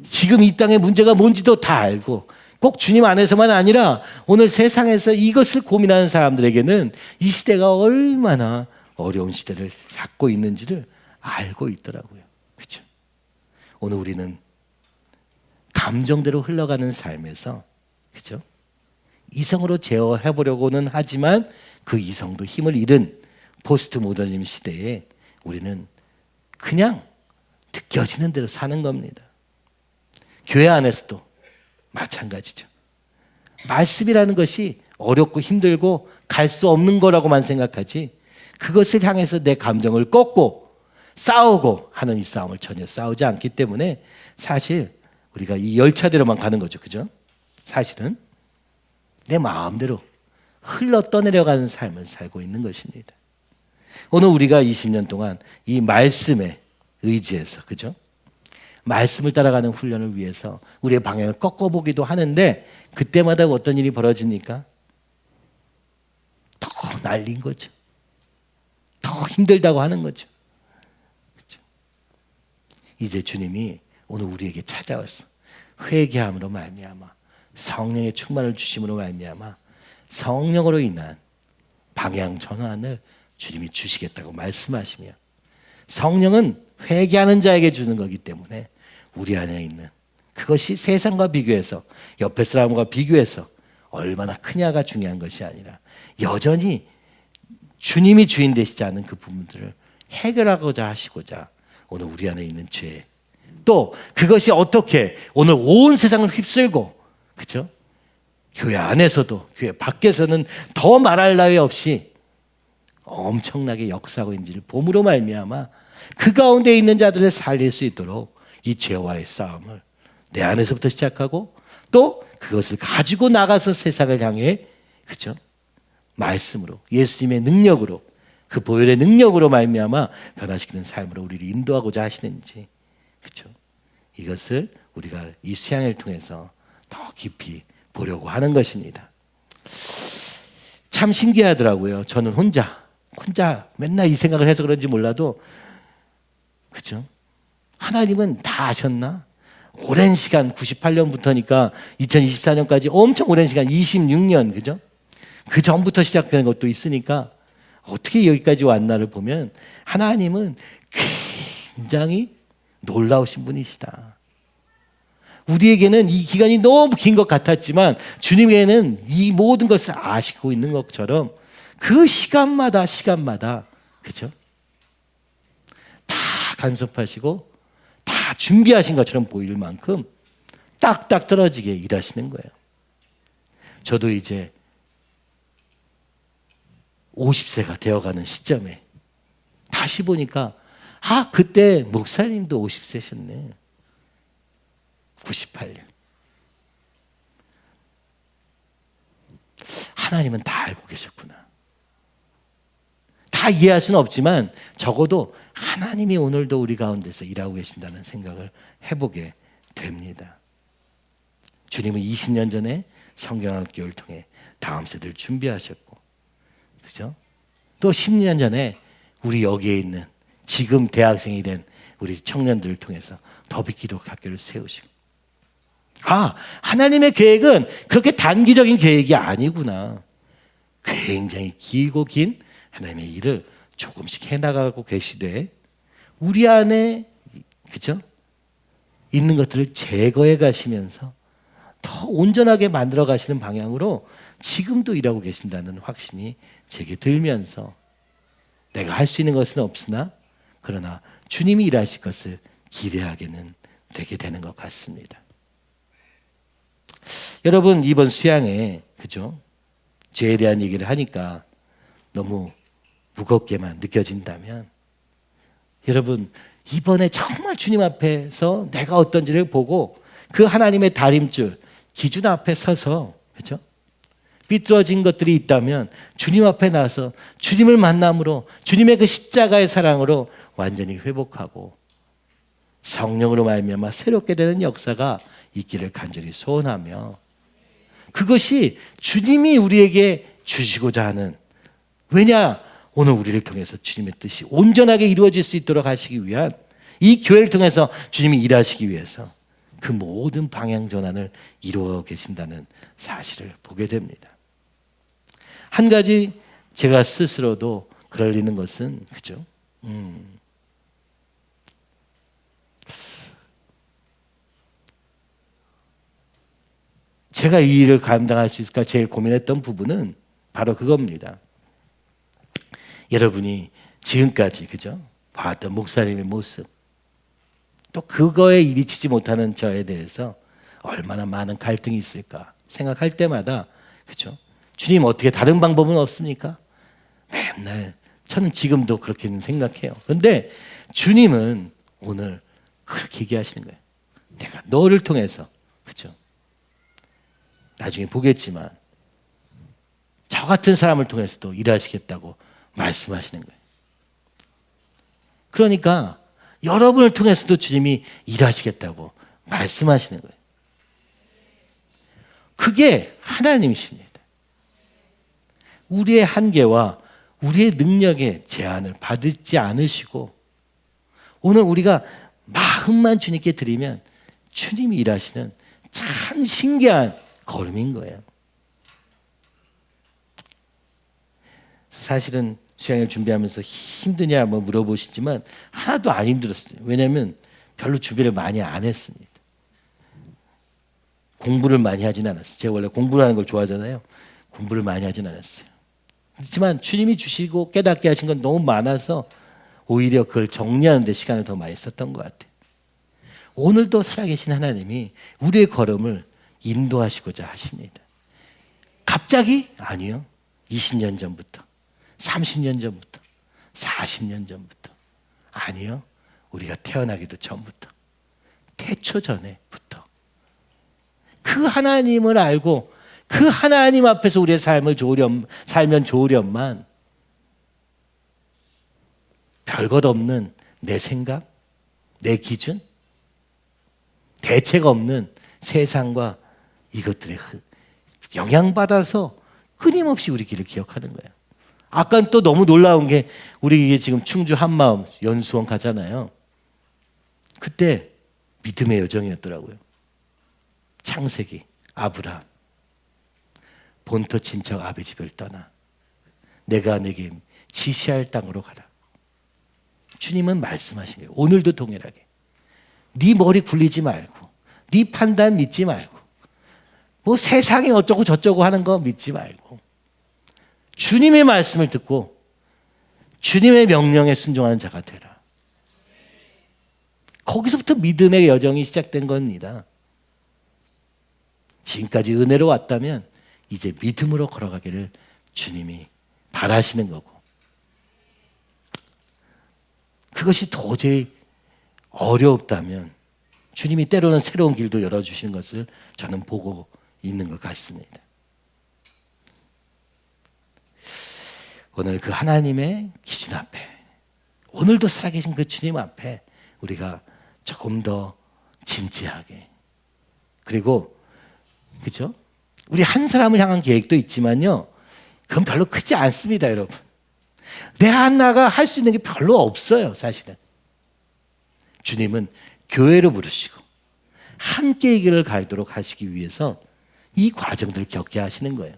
지금 이 땅의 문제가 뭔지도 다 알고 꼭 주님 안에서만 아니라 오늘 세상에서 이것을 고민하는 사람들에게는 이 시대가 얼마나 어려운 시대를 갖고 있는지를 알고 있더라고요. 그렇죠? 오늘 우리는 감정대로 흘러가는 삶에서, 그렇죠? 이성으로 제어해 보려고는 하지만 그 이성도 힘을 잃은 포스트 모더니즘 시대에 우리는 그냥 느껴지는 대로 사는 겁니다. 교회 안에서도 마찬가지죠. 말씀이라는 것이 어렵고 힘들고 갈 수 없는 거라고만 생각하지 그것을 향해서 내 감정을 꺾고 싸우고 하는 이 싸움을 전혀 싸우지 않기 때문에 사실 우리가 이 열차대로만 가는 거죠. 그죠? 사실은 내 마음대로 흘러 떠내려가는 삶을 살고 있는 것입니다. 오늘 우리가 20년 동안 이 말씀에 의지해서, 그죠? 말씀을 따라가는 훈련을 위해서 우리의 방향을 꺾어보기도 하는데 그때마다 어떤 일이 벌어집니까? 더 날린 거죠. 더 힘들다고 하는 거죠. 그렇죠? 이제 주님이 오늘 우리에게 찾아왔어. 회개함으로 말미암아 성령의 충만을 주심으로 말미암아 성령으로 인한 방향 전환을 주님이 주시겠다고 말씀하시며 성령은 회개하는 자에게 주는 거기 때문에 우리 안에 있는 그것이 세상과 비교해서 옆에 사람과 비교해서 얼마나 크냐가 중요한 것이 아니라 여전히 주님이 주인 되시지 않은 그 부분들을 해결하고자 하시고자 오늘 우리 안에 있는 죄 또 그것이 어떻게 오늘 온 세상을 휩쓸고 그렇죠? 교회 안에서도 교회 밖에서는 더 말할 나위 없이 엄청나게 역사하고 있는지를 봄으로 말미암아 그 가운데 있는 자들을 살릴 수 있도록 이 죄와의 싸움을 내 안에서부터 시작하고 또 그것을 가지고 나가서 세상을 향해 그렇죠? 말씀으로 예수님의 능력으로 그 보혈의 능력으로 말미암아 변화시키는 삶으로 우리를 인도하고자 하시는지 그렇죠? 이것을 우리가 이 수양을 통해서 더 깊이 보려고 하는 것입니다. 참 신기하더라고요. 저는 혼자 맨날 이 생각을 해서 그런지 몰라도 그렇죠? 하나님은 다 아셨나? 오랜 시간 98년부터니까 2024년까지 엄청 오랜 시간 26년 그죠? 그 전부터 시작된 것도 있으니까 어떻게 여기까지 왔나를 보면 하나님은 굉장히 놀라우신 분이시다. 우리에게는 이 기간이 너무 긴 것 같았지만 주님에게는 이 모든 것을 아시고 있는 것처럼 그 시간마다 그죠? 다 간섭하시고 다 준비하신 것처럼 보일 만큼 딱딱 떨어지게 일하시는 거예요. 저도 이제 50세가 되어가는 시점에 다시 보니까 그때 목사님도 50세셨네. 98년. 하나님은 다 알고 계셨구나. 다 이해할 수는 없지만 적어도 하나님이 오늘도 우리 가운데서 일하고 계신다는 생각을 해보게 됩니다. 주님은 20년 전에 성경학교를 통해 다음 세대를 준비하셨고 그죠? 또 10년 전에 우리 여기에 있는 지금 대학생이 된 우리 청년들을 통해서 더비기록 학교를 세우시고 하나님의 계획은 그렇게 단기적인 계획이 아니구나. 굉장히 길고 긴 하나님의 일을 조금씩 해나가고 계시되 우리 안에 그죠? 있는 것들을 제거해 가시면서 더 온전하게 만들어 가시는 방향으로 지금도 일하고 계신다는 확신이 제게 들면서 내가 할 수 있는 것은 없으나 그러나 주님이 일하실 것을 기대하게는 되게 되는 것 같습니다. 여러분 이번 수양에 그죠? 죄에 대한 얘기를 하니까 너무 무겁게만 느껴진다면 여러분 이번에 정말 주님 앞에서 내가 어떤지를 보고 그 하나님의 다림줄 기준 앞에 서서 그죠? 삐뚤어진 것들이 있다면 주님 앞에 나서 주님을 만남으로 주님의 그 십자가의 사랑으로 완전히 회복하고 성령으로 말미암아 새롭게 되는 역사가 있기를 간절히 소원하며 그것이 주님이 우리에게 주시고자 하는 왜냐 오늘 우리를 통해서 주님의 뜻이 온전하게 이루어질 수 있도록 하시기 위한 이 교회를 통해서 주님이 일하시기 위해서 그 모든 방향 전환을 이루어 계신다는 사실을 보게 됩니다. 한 가지 제가 스스로도 그러리는 것은 그죠? 제가 이 일을 감당할 수 있을까 제일 고민했던 부분은 바로 그겁니다. 여러분이 지금까지 그죠? 봐왔던 목사님의 모습 또 그거에 입이 치지 못하는 저에 대해서 얼마나 많은 갈등이 있을까 생각할 때마다 그죠? 주님 어떻게 다른 방법은 없습니까? 맨날 저는 지금도 그렇게는 생각해요. 그런데 주님은 오늘 그렇게 얘기하시는 거예요. 내가 너를 통해서 그죠? 나중에 보겠지만 저 같은 사람을 통해서도 일하시겠다고 말씀하시는 거예요. 그러니까 여러분을 통해서도 주님이 일하시겠다고 말씀하시는 거예요. 그게 하나님이십니다. 우리의 한계와 우리의 능력의 제한을 받지 않으시고 오늘 우리가 마음만 주님께 드리면 주님이 일하시는 참 신기한 걸음인 거예요. 사실은 수양을 준비하면서 힘드냐 한번 물어보시지만 하나도 안 힘들었어요. 왜냐하면 별로 준비를 많이 안 했습니다. 공부를 많이 하진 않았어요. 제가 원래 공부를 하는 걸 좋아하잖아요. 공부를 많이 하진 않았어요. 그렇지만 주님이 주시고 깨닫게 하신 건 너무 많아서 오히려 그걸 정리하는 데 시간을 더 많이 썼던 것 같아요. 오늘도 살아계신 하나님이 우리의 걸음을 인도하시고자 하십니다. 갑자기? 아니요. 20년 전부터, 30년 전부터, 40년 전부터. 아니요. 우리가 태어나기도 전부터, 태초 전에부터. 그 하나님을 알고 그 하나님 앞에서 우리의 삶을 살면 좋으련만 별것 없는 내 생각, 내 기준, 대책 없는 세상과 이것들에 영향받아서 끊임없이 우리 길을 기억하는 거예요. 아까 또 너무 놀라운 게 우리 이게 지금 충주 한마음 연수원 가잖아요. 그때 믿음의 여정이었더라고요. 창세기, 아브라함 본토 친척 아비 집을 떠나 내가 내게 지시할 땅으로 가라. 주님은 말씀하신 거예요. 오늘도 동일하게 네 머리 굴리지 말고 네 판단 믿지 말고 뭐 세상이 어쩌고 저쩌고 하는 거 믿지 말고 주님의 말씀을 듣고 주님의 명령에 순종하는 자가 되라. 거기서부터 믿음의 여정이 시작된 겁니다. 지금까지 은혜로 왔다면 이제 믿음으로 걸어가기를 주님이 바라시는 거고 그것이 도저히 어렵다면 주님이 때로는 새로운 길도 열어주시는 것을 저는 보고 있는 것 같습니다. 오늘 그 하나님의 기준 앞에 오늘도 살아계신 그 주님 앞에 우리가 조금 더 진지하게 그리고 그죠? 우리 한 사람을 향한 계획도 있지만요 그건 별로 크지 않습니다. 여러분 내 하나가 할 수 있는 게 별로 없어요. 사실은 주님은 교회로 부르시고 함께 이 길을 가도록 하시기 위해서 이 과정들을 겪게 하시는 거예요.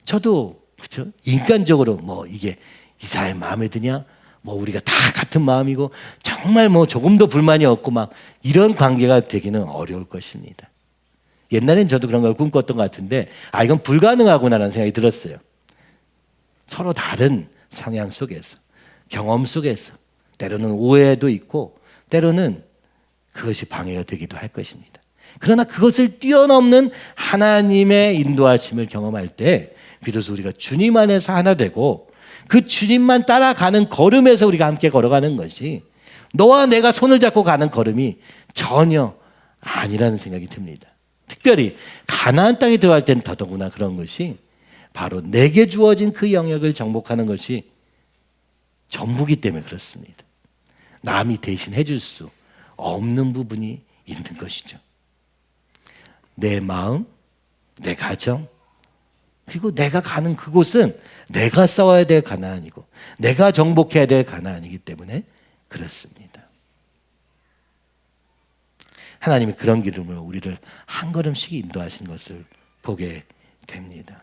저도 그렇죠? 인간적으로 뭐 이게 이 사람의 마음에 드냐? 뭐 우리가 다 같은 마음이고 정말 뭐 조금도 불만이 없고 막 이런 관계가 되기는 어려울 것입니다. 옛날엔 저도 그런 걸 꿈꿨던 것 같은데 이건 불가능하구나라는 생각이 들었어요. 서로 다른 성향 속에서 경험 속에서 때로는 오해도 있고 때로는 그것이 방해가 되기도 할 것입니다. 그러나 그것을 뛰어넘는 하나님의 인도하심을 경험할 때 비로소 우리가 주님 안에서 하나 되고 그 주님만 따라가는 걸음에서 우리가 함께 걸어가는 것이 너와 내가 손을 잡고 가는 걸음이 전혀 아니라는 생각이 듭니다. 특별히 가나안 땅에 들어갈 때는 더더구나 그런 것이 바로 내게 주어진 그 영역을 정복하는 것이 전부기 때문에 그렇습니다. 남이 대신 해줄 수 없는 부분이 있는 것이죠. 내 마음, 내 가정, 그리고 내가 가는 그곳은 내가 싸워야 될 가나안이고 내가 정복해야 될 가나안이기 때문에 그렇습니다. 하나님이 그런 기름으로 우리를 한 걸음씩 인도하신 것을 보게 됩니다.